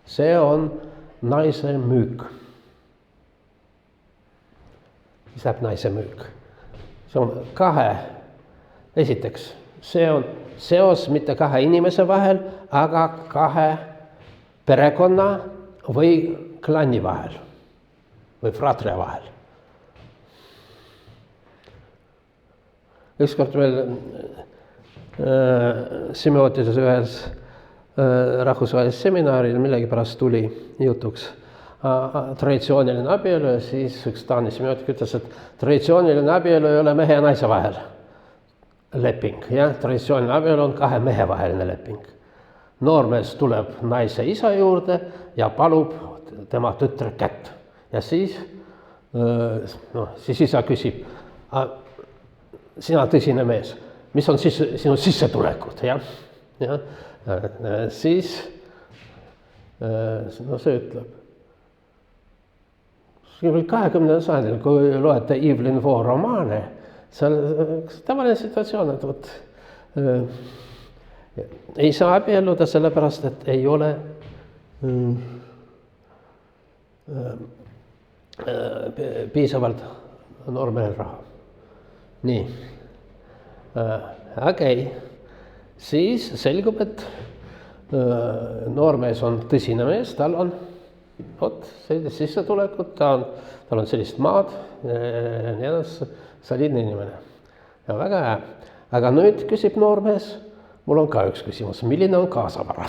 see on naise müük. Mis läheb naise müük? See on esiteks, see on seos mitte kahe inimese vahel, aga kahe perekonna või klanni vahel või fratria vahel. Ükskord veel Semiotises ühes rahvusvahelises seminaril millegi pärast tuli jutuks traditsiooniline abielu ja siis üks Taani semiotik ütles, et traditsiooniline abielu ei ole mehe ja naise vahel leping. Ja, traditsiooniline abielu on kahe mehe vaheline leping. Noormees tuleb naise isa juurde ja palub tema tütre kätt. Ja siis isa küsib, sina tõsine mees, mis on sinu sissetulekud, jah? Ja, siis see ütleb. See oli 20. sajandil, kui loete Evelyn Waugh romaane, seal tavaline situatsioon, et ei saa abielluda sellepärast, et ei ole piisavalt noormehel raha. Nii, okei, siis selgub, et noormees on tõsine mees, tal on sellist sissetulekut, tal on sellist maad, nii edasi, soliidne inimene. Ja väga hea. Aga nüüd küsib noormees, mul on ka üks küsimus, milline on kaasavara?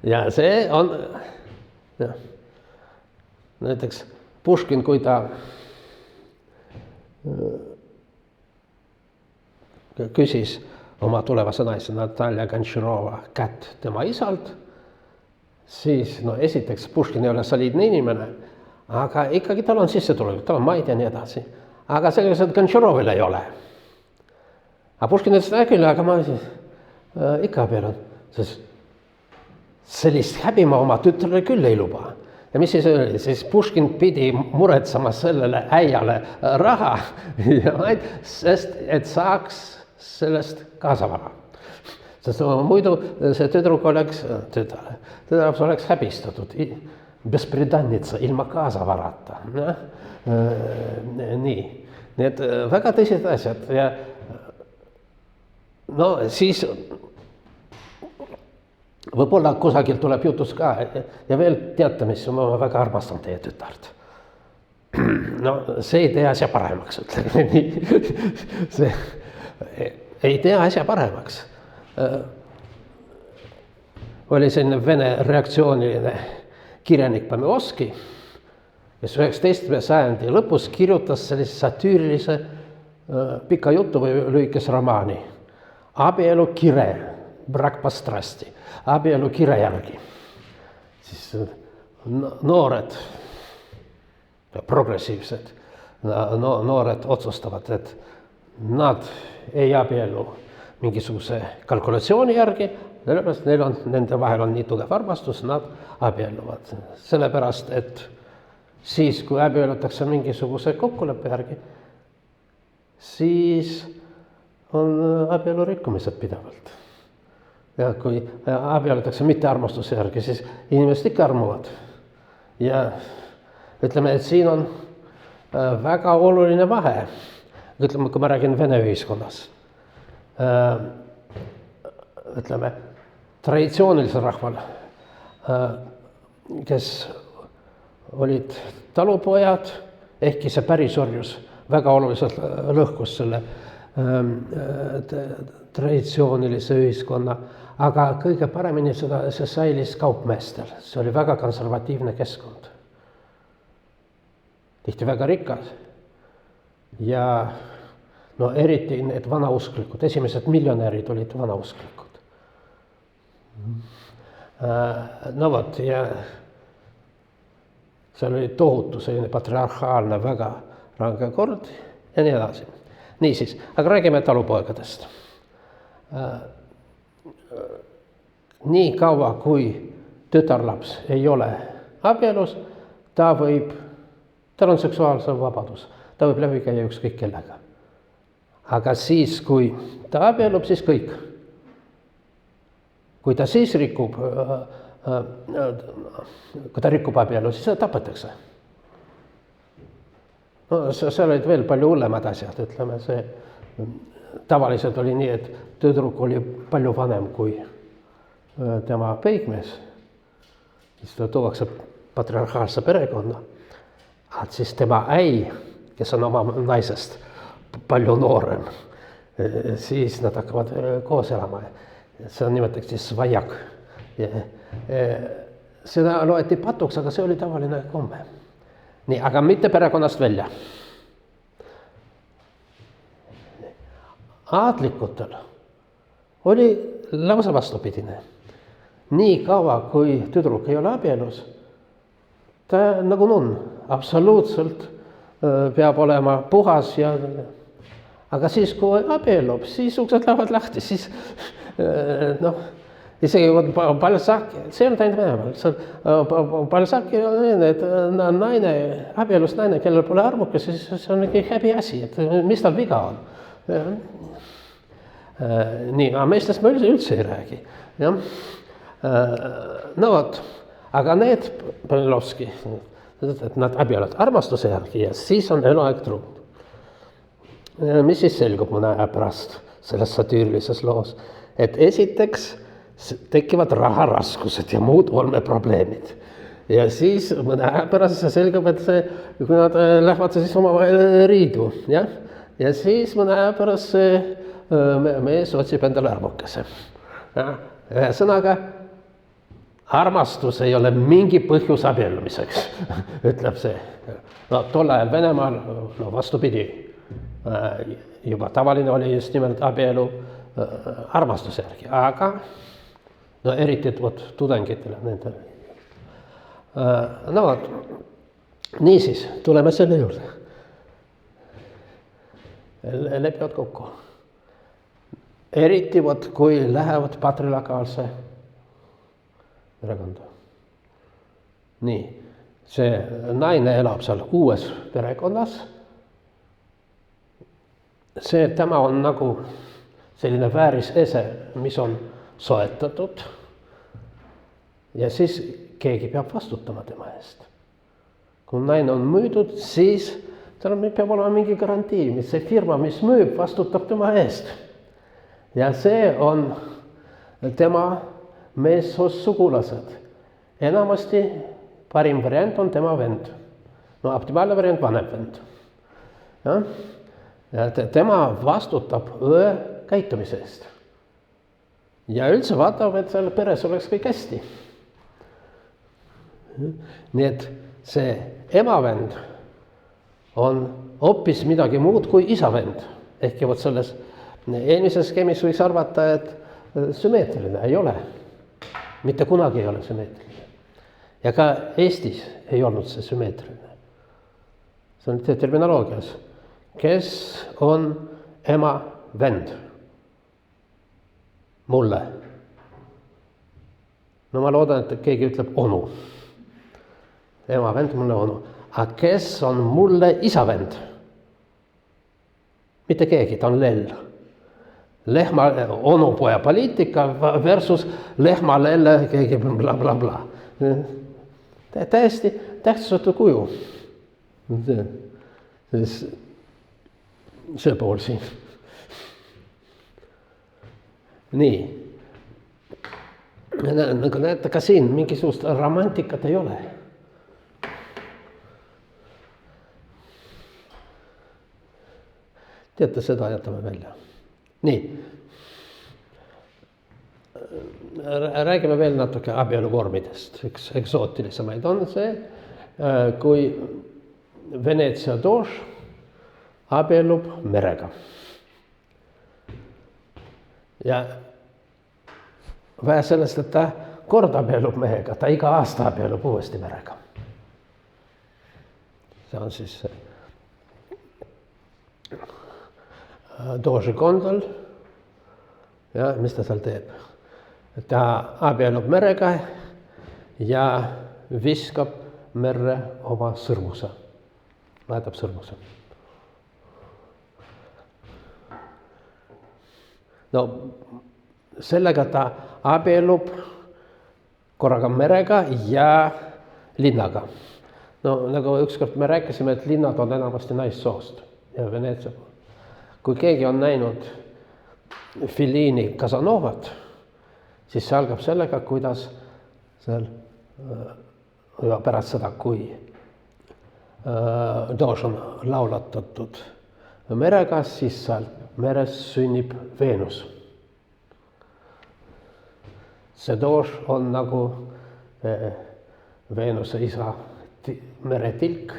Ja see on, näiteks Puškin, kui ta küsis oma tulevase naise Natalja Gontšarova kätt tema isalt, siis esiteks Puškin ei ole soliidne inimene, aga ikkagi tal on sissetulek, tal on maid ja nii edasi. Aga selgus, et Gontšarovil ei ole. Aga Puškin ütles, küll, aga ma ikka abielun, sest sellist häbi ma oma tütrele küll ei luba. Ja mis siis oli? Siis Puškin pidi muretsema sellele äiale raha, sest et saaks sellest kaasavara. Sest muidu see tüdruk oleks häbistatud, bespredanitsa, ilma kaasavarata. Nii, need väga tõsised asjad. Ja siis võib-olla kusagil tuleb jutus ka ja veel teate, mis ma väga armastan teie tütart. See ei tee asja paremaks, ütleme nii. See ei tee asja paremaks. Oli selline vene reaktsiooniline kirjanik Pameoski, kes 19. sajandi lõpus kirjutas sellise satüürilise pika jutu või lühikese romaani. Abielu kire, brak po strasti. Abielu kire järgi. siis noored, progressiivsed noored otsustavad, et nad ei abiellu mingisuguse kalkulatsiooni järgi, sellepärast nende vahel on nii tugev armastus, nad abielluvad. Sellepärast, et siis, kui abiellutakse mingisuguse kokkuleppe järgi, siis on abielu rikkumised pidevalt. Ja kui abiellutakse mitte armastuse järgi, siis inimesed ikka armuvad. Ja ütleme, et siin on väga oluline vahe. Ütleme, kui ma räägin Vene ühiskonnas. Ütleme, traditsioonilisel rahval, kes olid talupojad, ehkki see pärisorjus väga oluliselt lõhkus selle traditsioonilise ühiskonna, aga kõige paremini see säilis kaupmeestel. See oli väga konservatiivne keskkond. Tihti väga rikas. Ja eriti need vanausklikud, esimesed miljonärid olid vanausklikud. Ja seal oli tohutu selline patriarhaalne väga range kord ja nii edasi. Niisiis, aga räägime talupoegadest. Nii kaua, kui tütarlaps ei ole abielus, tal on seksuaalse vabadus, ta võib läbi käia ükskõik kellega. Aga siis, kui ta abiellub, siis kõik. Kui ta siis rikub abielu, siis seda tapetakse. Seal olid veel palju hullemad asjad, ütleme see. Tavaliselt oli nii, et tüdruk oli palju vanem kui tema peigmees. Siis ta tuuakse patriarhaalse perekonna. Siis tema äi, kes on oma naisest palju noorem, siis nad hakkavad koos elama. See nimetatakse svajak. Seda loeti patuks, aga see oli tavaline komme. Nii, aga mitte perekonnast välja. Aadlikutel oli lausa vastupidine. Nii kaua, kui tüdruk ei ole abielus, ta nagu nunn, absoluutselt peab olema puhas ja... Aga siis, kui abiellub, siis uksed lähevad lahti, siis isegi Balzac, see on teinud Venemaal, Balzaci on need naine, abielus naine, kellel pole armukas, siis see on mingi häbi asi, et mis tal viga on. Nii, aga meestest ma üldse ei räägi. Aga need Panelovski, et nad abielluvad armastuse järgi ja siis on eluaeg truud. Mis siis selgub mõne aja pärast selles satüürilises loos? Et esiteks tekivad raharaskused ja muud olmeprobleemid. Ja siis mõne aja pärast selgub, et kui nad lähevad siis omavahel riidu. Ja siis mõne aja pärast mees otsib endale armukese. Ühesõnaga, armastus ei ole mingi põhjus abiellumiseks, ütleb see. Tol ajal Venemaal vastupidi. Juba tavaline oli just nimelt abielu armastuse järgi, aga eriti tudengitele nendele. Niisiis, tuleme selle juurde. Lepivad kokku. Eriti kui lähevad patriarhaalse perekonda. Nii, see naine elab seal uues perekonnas. See tema on nagu selline vääris ese, mis on soetatud ja siis keegi peab vastutama tema eest. Kui naine on müüdud, siis tal peab olema mingi garantii, mis see firma, mis müüb, vastutab tema eest. Ja see on tema meessoost sugulased. Enamasti parim variant on tema vend. Optimaalne variant vanem vend. Ja tema vastutab õe käitumise eest. Ja üldse vaatab, et seal peres oleks kõik hästi. Nii et see emavend on hoopis midagi muud kui isavend. Ehkki selles eelmises skeemis võiks arvata, et sümmeetriline ei ole. Mitte kunagi ei ole sümmeetriline. ja ka Eestis ei olnud see sümmeetriline. See on terminoloogias. Kes on ema vend? Mulle. No ma loodan, et keegi ütleb onu. Ema vend, mulle onu. Aga kes on mulle isa vend? Mitte keegi, ta on lell. Lehma onupoja poliitika versus lehma lelle keegi bla bla bla. Täiesti tähtsusatu kuju. See pool siin. Nii. Nagu näete, ka siin mingisugust romantikat ei ole. Teate, seda jätame välja. Nii. Räägime veel natuke abieluvormidest. Üks eksootilisemaid on see, kui Veneetsia doož abielub merega. Ja vähe sellest, et ta kord abielub mehega, ta iga aasta abielub uuesti merega. See on siis dooži kondol. Ja mis ta seal teeb? Ta abielub merega ja viskab merre oma sõrmuse. Vahetab sõrmuse. No sellega ta abielub korraga merega ja linnaga. No nagu ükskord me rääkisime, et linnad on enamasti naissoost ja Veneetsia. Kui keegi on näinud Fellini Casanovat, siis see algab sellega, kuidas seal pärast seda, kui doož on laulatatud merega, siis seal meres sünnib Veenus. See doož on nagu Veenuse isa meretilk,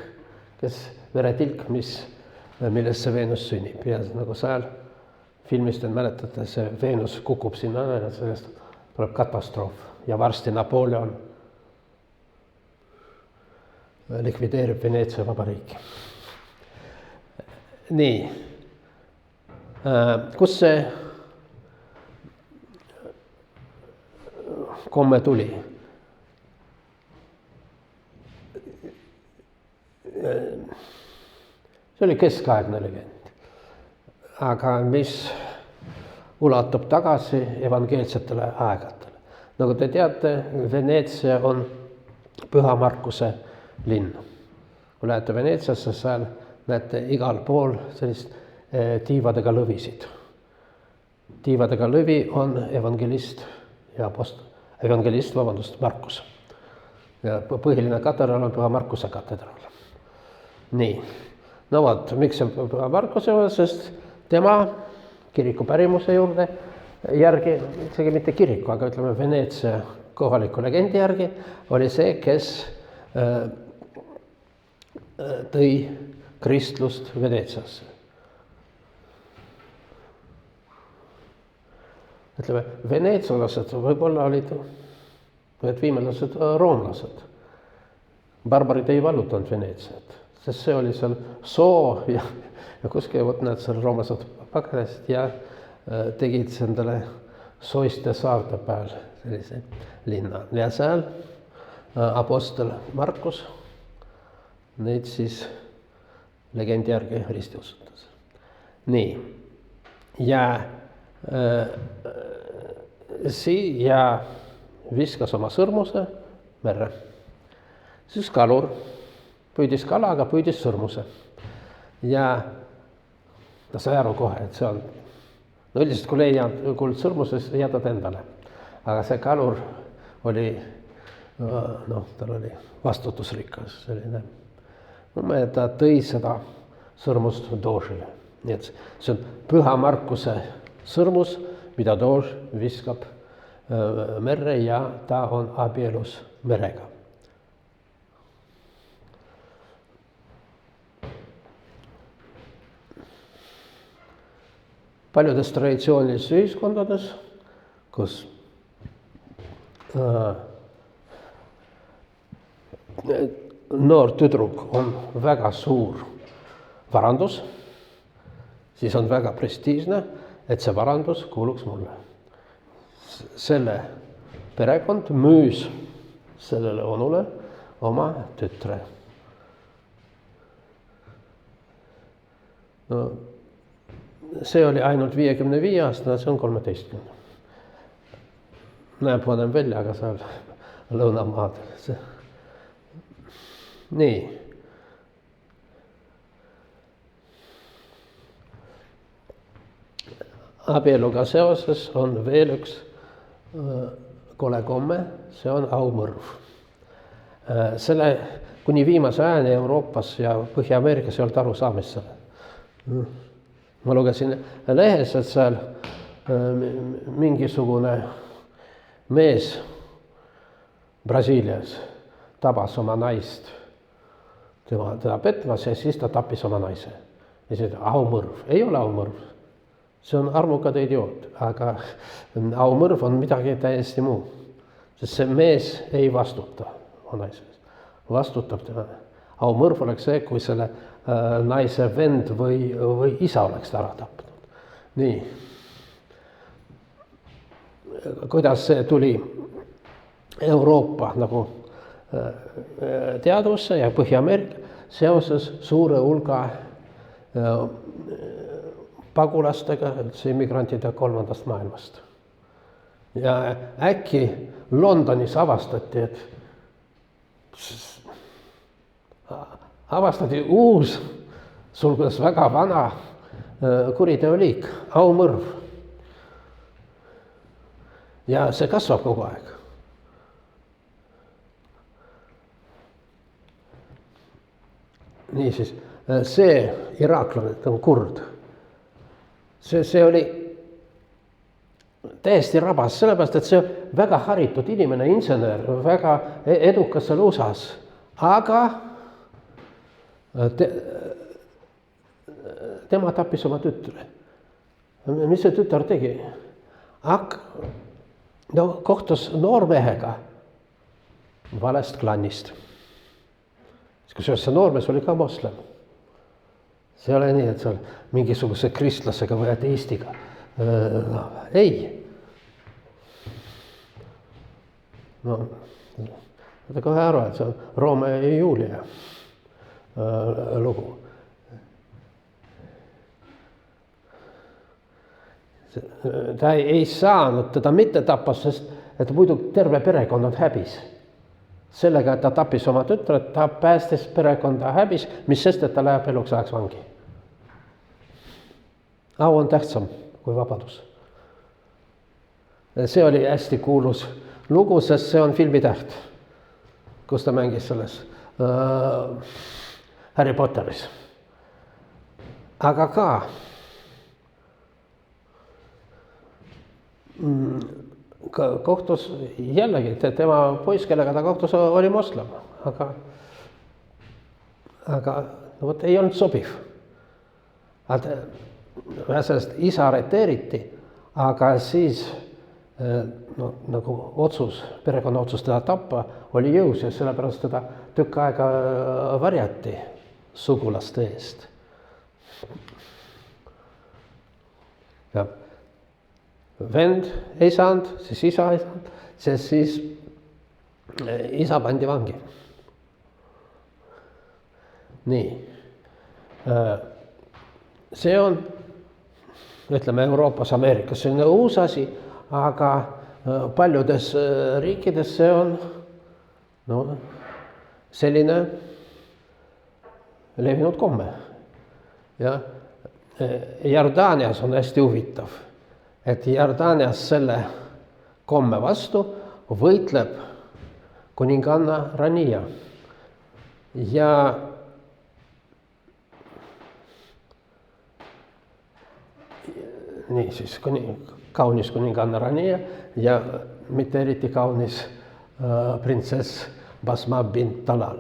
millest see Veenus sünnib. Ja nagu seal filmist mäletate, see Veenus kukub sinna ja sellest tuleb katastroof. Ja varsti Napoleon likvideerib Veneetsia vabariiki. Nii. Kus see komme tuli? See oli keskaegne legend. Aga mis ulatub tagasi evangeelsetele aegadele. Nagu te teate, Veneetsia on Püha Markuse linn. Kui lähete Veneetsiasse, seal näete igal pool sellist tiivadega lõvisid. Tiivadega lõvi on evangelist Markus. Ja põhiline katedraal on Püha Markuse katedraal. Nii. No vot, miks see Püha Markuse on, sest tema kiriku pärimuse juurde järgi, isegi mitte kiriku, aga ütleme Veneetsia kohaliku legendi järgi, oli see, kes tõi kristlust Veneetsiasse. Ütleme, veneetsalased võib-olla olid need viimelased roomlased. Barbarid ei vallutanud Veneetsiat, sest see oli seal soo ja kuskil need seal roomlased pagelesid ja tegid endale soiste saarte peal sellise linna. Ja seal apostel Markus neid siis legendi järgi ristiusutas. Nii. Ja siia viskas oma sõrmuse merre. Siis kalur püüdis kala, aga püüdis sõrmuse. Ja ta sai aru kohe, et see on, no üldiselt kui leiad kuldsõrmuses, jätad endale. Aga see kalur oli, tal oli vastutusrikas selline. Ta tõi seda sõrmust doožile. Nii et see on Püha Markuse sõrmus, mida doož viskab merre ja ta on abielus merega. Paljudes traditsioonilistes ühiskondades, kus noor tüdruk on väga suur varandus, siis on väga prestiižne, et see varandus kuuluks mulle. Selle perekond müüs sellele onule oma tütre. No, see oli ainult 55 aastane, see on 13. Näeb vanem välja, aga seal lõunamaad. Nii. Abieluga seoses on veel üks kole komme, see on aumõrv. Selle kuni viimase ajani Euroopas ja Põhja-Ameerikas ei olnud arusaamist selle. Ma lugesin lehes, et seal mingisugune mees Brasiilias tabas oma naist teda petmas ja siis ta tappis oma naise. Ja see aumõrv. Ei ole aumõrv. See on armukad idioot, aga aumõrv on midagi täiesti muu. Sest see mees ei vastuta oma naise. Vastutab tema. Aumõrv oleks see, kui selle naise vend või isa oleks ära tapnud. Nii. Kuidas see tuli Euroopa nagu teadusse ja Põhja-Ameerika seoses suure hulga pagulastega, immigrantide 3. maailmast. Ja äkki Londonis avastati, et avastati uus, sulgudes väga vana kuriteoliik, aumõrv. Ja see kasvab kogu aeg. Niisiis, see iraaklane, ta on kurd. See oli täiesti rabas, sellepärast, et see väga haritud inimene, insener, väga edukas seal USA-s, aga tema tappis oma tütre. Mis see tütar tegi? Kohtus noormehega valest klannist. Kusjuures see noormees oli ka moslem. See ei ole nii, et seal mingisuguse kristlasega või ateistiga. Ei. Võta kohe aru, et see on Roome ja Julia lugu. Ta ei saanud teda mitte tappas, sest et muidu terve perekond on häbis. Sellega, et ta tappis oma tütret, ta päästis perekonda häbis, mis sest, et ta läheb eluks ajaks vangi. Au on tähtsam kui vabadus. See oli hästi kuulus lugu, sest see on filmitäht, kus ta mängis selles Harry Potteris. Aga ka kohtus jällegi, tema poiss, kellega ta kohtus, oli moslem, aga ei olnud sobiv. Sellest isa arreteeriti, aga siis nagu otsus, perekonna otsus teda tappa oli jõus ja sellepärast teda tükk aega varjati sugulaste eest. Ja vend ei saanud, siis isa ei saanud, sest siis isa pandi vangi. Nii. See on, ütleme, Euroopas, Ameerikas selline uus asi, aga paljudes riikides see on selline levinud komme. Ja Jordaanias on hästi huvitav, et Jordaanias selle komme vastu võitleb kuninganna Rania. Ja nii siis kaunis kuninganna Rania ja mitte eriti kaunis printsess Basma bint Talal.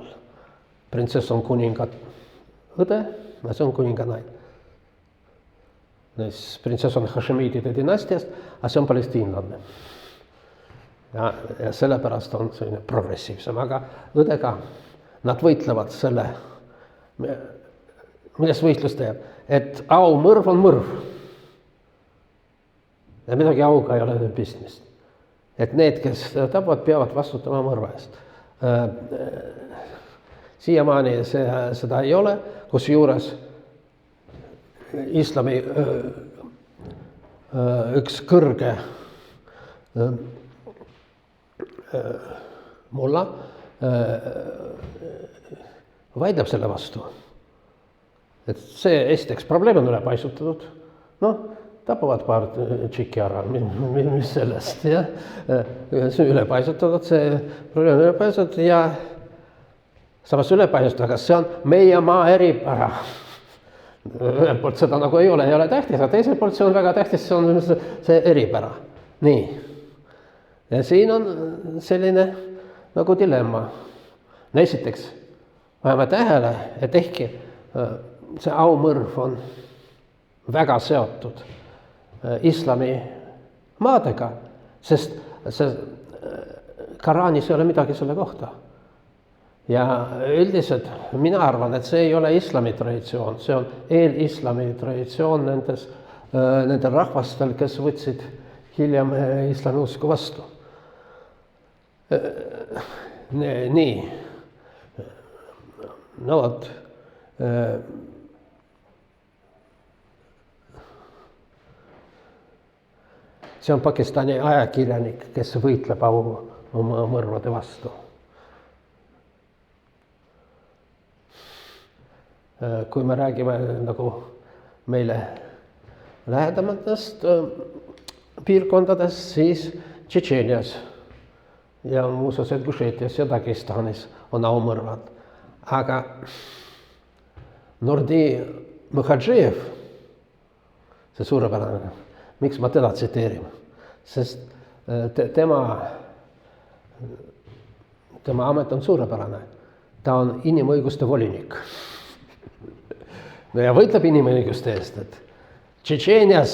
Printsess on kuninga õde, see on kuninga naine. Printsess on Hašemidide dynastiast, aga see on palestiinlanne. Ja sellepärast on selline progressiivsem, aga õde ka. Nad võitlevad selle, millest võitlus teeb, et aumõrv on mõrv. Ja midagi auga ei ole pistmist. Et need, kes tapavad, peavad vastutama mõrva eest. Siiamaani seda ei ole, kusjuures islami üks kõrge mulla vaidleb selle vastu. Et see esiteks probleem on üle paisutatud. Tapavad paar tšiki ära, mis sellest, jah. See on üle paisutatud, see probleem on üle paisutatud ja samas üle paisutatud, aga see on meie maa eripära. Ühelt poolt seda nagu ei ole tähtis, aga teiselt poolt see on väga tähtis, see on see eripära. Nii. Ja siin on selline nagu dilemma. Esiteks, vajame tähele, et ehkki see aumõrv on väga seotud islami maadega, sest Koraanis ei ole midagi selle kohta. Ja üldiselt mina arvan, et see ei ole islami traditsioon, see on eelislami traditsioon nendel rahvastel, kes võtsid hiljem islami usku vastu. Nii. No vot. See on Pakistani ajakirjanik, kes võitleb oma mõrvade vastu. Kui me räägime nagu meile lähedamatest piirkondadest, siis Tšetšeenias ja muuseas Gušetias ja Dagestanis on aumõrvad. Aga Nordi Muhadžejev, see suurepärane, miks ma teda tsiteerin? Sest tema amet on suurepärane. Ta on inimõiguste volinik. Ja võitleb inimõiguste eest, et Tšetšeenias,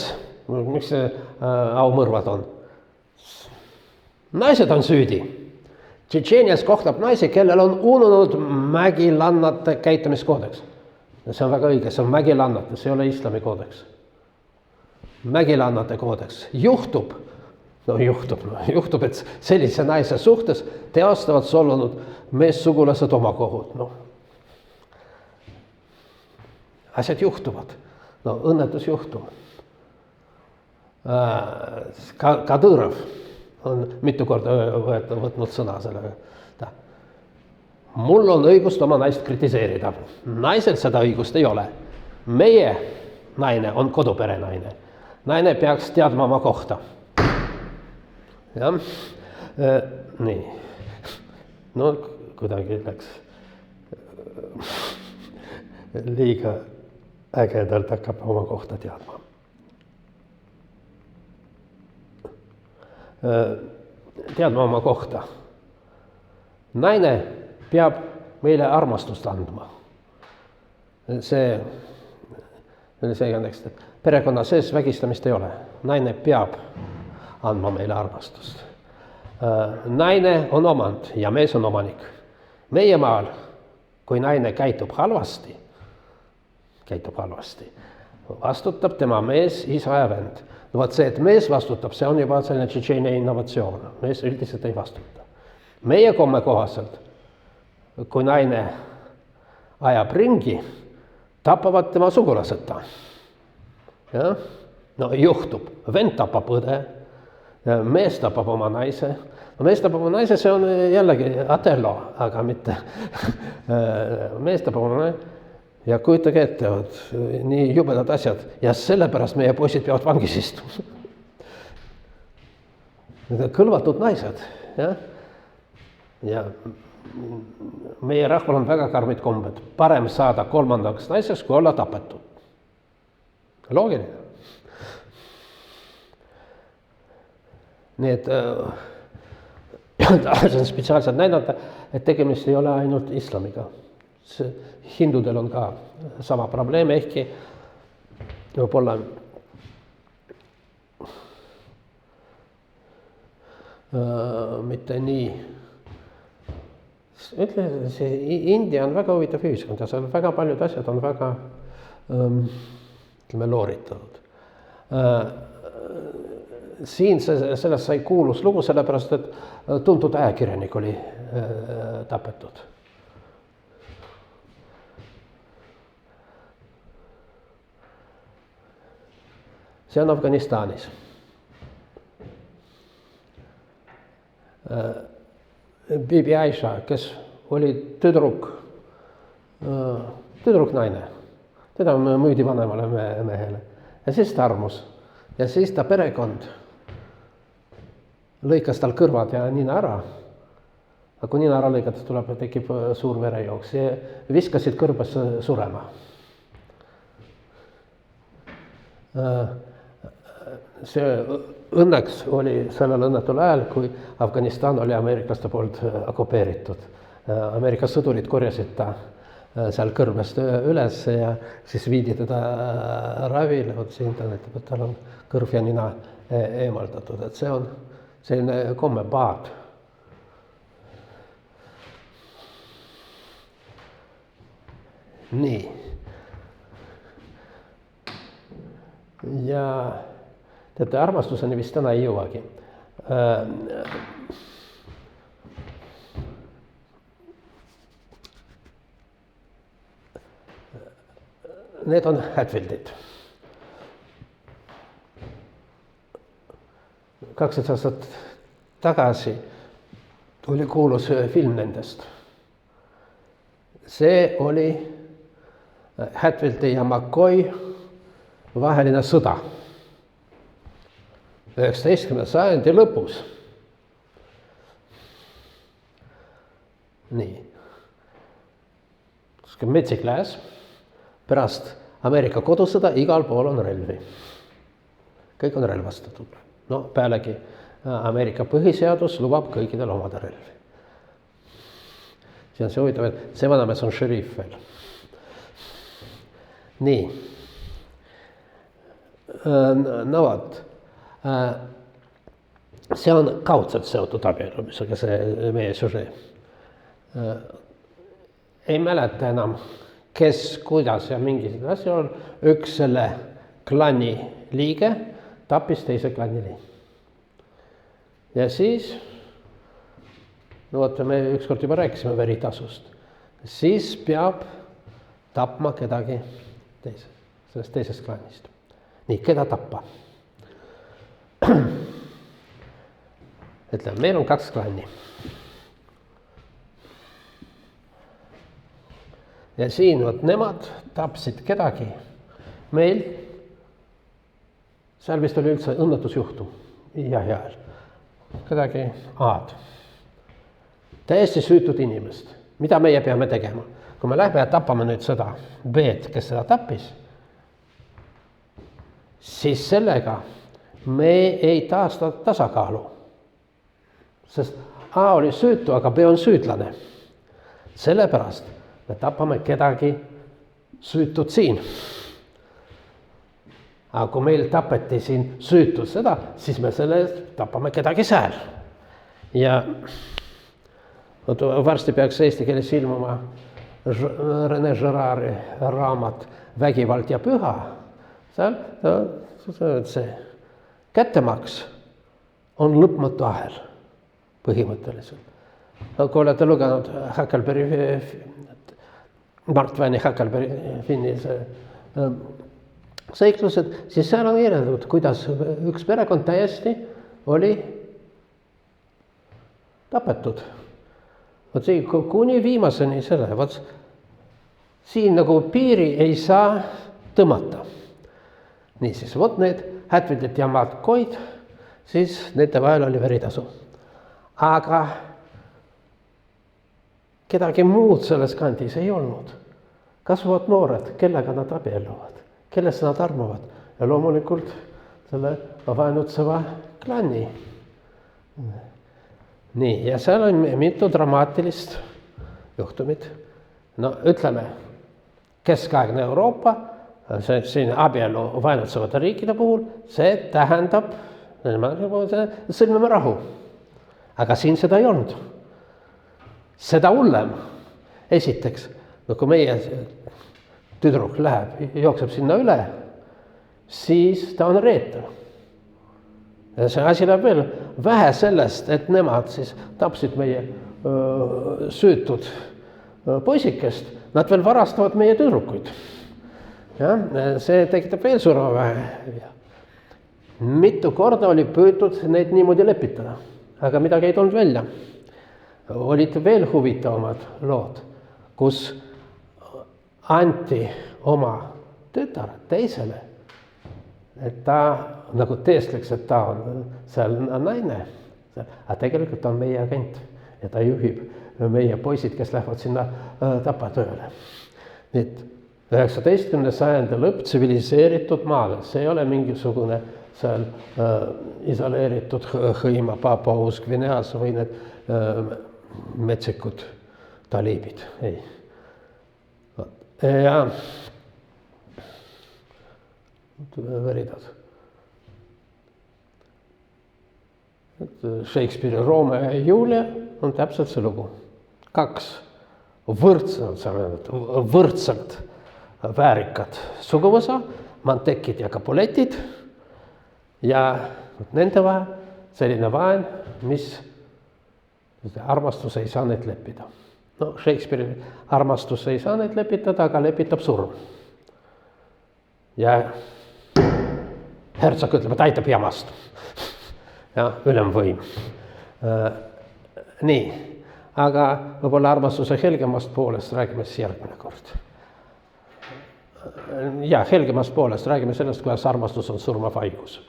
miks see aumõrvad on? Naised on süüdi. Tšetšeenias kohtab naisi, kellel on ununud mägilannate käitumiskoodeks. See on väga õige, see on mägilannate, see ei ole islami koodeks. Mägilannate koodeks. Juhtub, et sellise naise suhtes teostavad solvunud meessugulased oma kohut. Asjad juhtuvad. Õnnetus juhtub. Kadõrov on mitu korda võtnud sõna selle. Mul on õigust oma naist kritiseerida. Naisel seda õigust ei ole. Meie naine on kodupere naine. Naine peaks teadma oma kohta. Jah, nii. Kuidagi läks liiga ägedalt hakkab oma kohta teadma. Teadma oma kohta. Naine peab meile armastust andma. See näiteks, et perekonna sees vägistamist ei ole. Naine peab andma meile armastust. Naine on omand ja mees on omanik. Meie maal, kui naine käitub halvasti, vastutab tema mees, isa ja vend. See, et mees vastutab, see on juba selline Tšetšeenia innovatsioon. Mees üldiselt ei vastuta. Meie komme kohaselt, kui naine ajab ringi, tapavad tema sugulased ta. Juhtub. Vend tapab õde, mees tapab oma naise. Mees tapab oma naise, see on jällegi Atello, aga mitte. Mees tapab oma naise ja kujutage ette, nii jubedad asjad ja sellepärast meie poisid peavad vangis istuma. Need on kõlvatud naised. Ja meie rahval on väga karmid kombed. Parem saada kolmandaks naiseks, kui olla tapetud. Loogiline. Nii et tahan spetsiaalselt näidata, et tegemist ei ole ainult islamiga. Hindudel on ka sama probleem, ehkki võib-olla mitte nii ütle, see India on väga huvitav ühiskond ja seal väga paljud asjad on väga ütleme looritatud. Siin sellest sai kuulus lugu, sellepärast et tuntud ajakirjanik oli tapetud. See on Afganistanis. Bibi Aisha, kes oli tüdruk naine, teda müüdi vanemale mehele ja siis ta armus ja siis ta perekond lõikas tal kõrvad ja nina ära. Aga kui nina ära lõigata, tekib suur verejooks ja viskasid kõrbasse surema. See õnneks oli sellel õnnetul ajal, kui Afganistan oli ameeriklaste poolt okupeeritud. Ameerika sõdurid korjasid ta seal kõrbest üles ja siis viidi teda ravile, siin ta näitab, et tal on kõrv ja nina eemaldatud, et see on selline kommepaad. Nii. Ja teate, armastuseni vist täna ei jõuagi. Need on Hatfieldid. 2 aastat tagasi tuli kuulus film nendest. See oli Hatfieldi ja McCoy vaheline sõda 19. sajandi lõpus. Nii. Metsik lääs, pärast Ameerika kodusõda igal pool on relvi. Kõik on relvastatud. No pealegi Ameerika põhiseadus lubab kõikidel omada relvi. See on see huvitav, et see vanamees on šerif veel. Nii. No vot. See on kaudselt seotud abielumisega, see meie süžee. Ei mäleta enam, kes, kuidas ja mingisugune asja on. Üks selle klanni liige tappis teise klanni liige. Ja siis, no vot, me ükskord juba rääkisime veritasust, siis peab tapma kedagi sellest teisest klannist. Nii, keda tappa? Ütleme, meil on 2 klanni. Ja siin vot nemad tapsid kedagi. Meil, seal vist oli üldse õnnetusjuhtum. Jahjal. Kedagi A-d. Täiesti süütud inimest. Mida meie peame tegema? Kui me lähme ja tapame nüüd seda B-d, kes seda tappis, siis sellega me ei taasta tasakaalu. Sest A oli süütu, aga B on süüdlane. Sellepärast me tapame kedagi süütud siin. Aga kui meil tapeti siin süütud seda, siis me selle tapame kedagi seal. Ja varsti peaks eesti keeles ilmuma René Girardi raamat Vägivald ja püha. Seal see kättemaks on lõpmatu ahel põhimõtteliselt. Kui olete lugenud Mart Väini Huckleberry Finni seiklused, siis seal on kirjeldatud, kuidas üks perekond täiesti oli tapetud. Vot siin kuni viimaseni selle, vot siin nagu piiri ei saa tõmmata. Niisiis, vot need Hatfieldid ja McCoyd, siis nende vahel oli veritasu. Aga kedagi muud selles kandis ei olnud. Kasvavad noored, kellega nad abielluvad, kellest nad armuvad ja loomulikult selle vaenutseva klanni. Nii, ja seal on mitu dramaatilist juhtumit. No ütleme, keskaegne Euroopa, siin abielu vaenutsevate riikide puhul, see tähendab, sõlmime rahu. Aga siin seda ei olnud. Seda hullem, esiteks, no kui meie tüdruk läheb, jookseb sinna üle, siis ta on reetur. Ja see asi läheb veel vähe sellest, et nemad siis tapsid meie süütud poisikest, nad veel varastavad meie tüdrukuid. Ja, see tekitab veel surma vähe. Mitu korda oli püütud neid niimoodi lepitada, aga midagi ei tulnud välja. Olid veel huvitavamad lood, kus anti oma tütar teisele, et ta nagu teestleks, et ta on seal naine, aga tegelikult on meie agent ja ta juhib meie poisid, kes lähevad sinna tapatööle. Nüüd 19. sajandi lõpp tsiviliseeritud maale, see ei ole mingisugune seal isoleeritud hõima Papua Uus-Gvineas või need metsikud taliibid, ei. Ja veridad. Shakespeare'i Romeo ja Julia on täpselt see lugu. 2 võrdselt väärikad suguvõsa, Mantekid ja Capuletid ja nende vahel selline vaen, mis armastus ei saa neid leppida. No Shakespeare'i armastus ei saa neid lepitada, aga lepitab surm. Ja hertsog ütleb, et aitab jamast. Ja ülemvõim. Nii, aga võib-olla armastuse helgemast poolest räägime siis järgmine kord. Ja helgemast poolest räägime sellest, kuidas armastus on surmav haigus.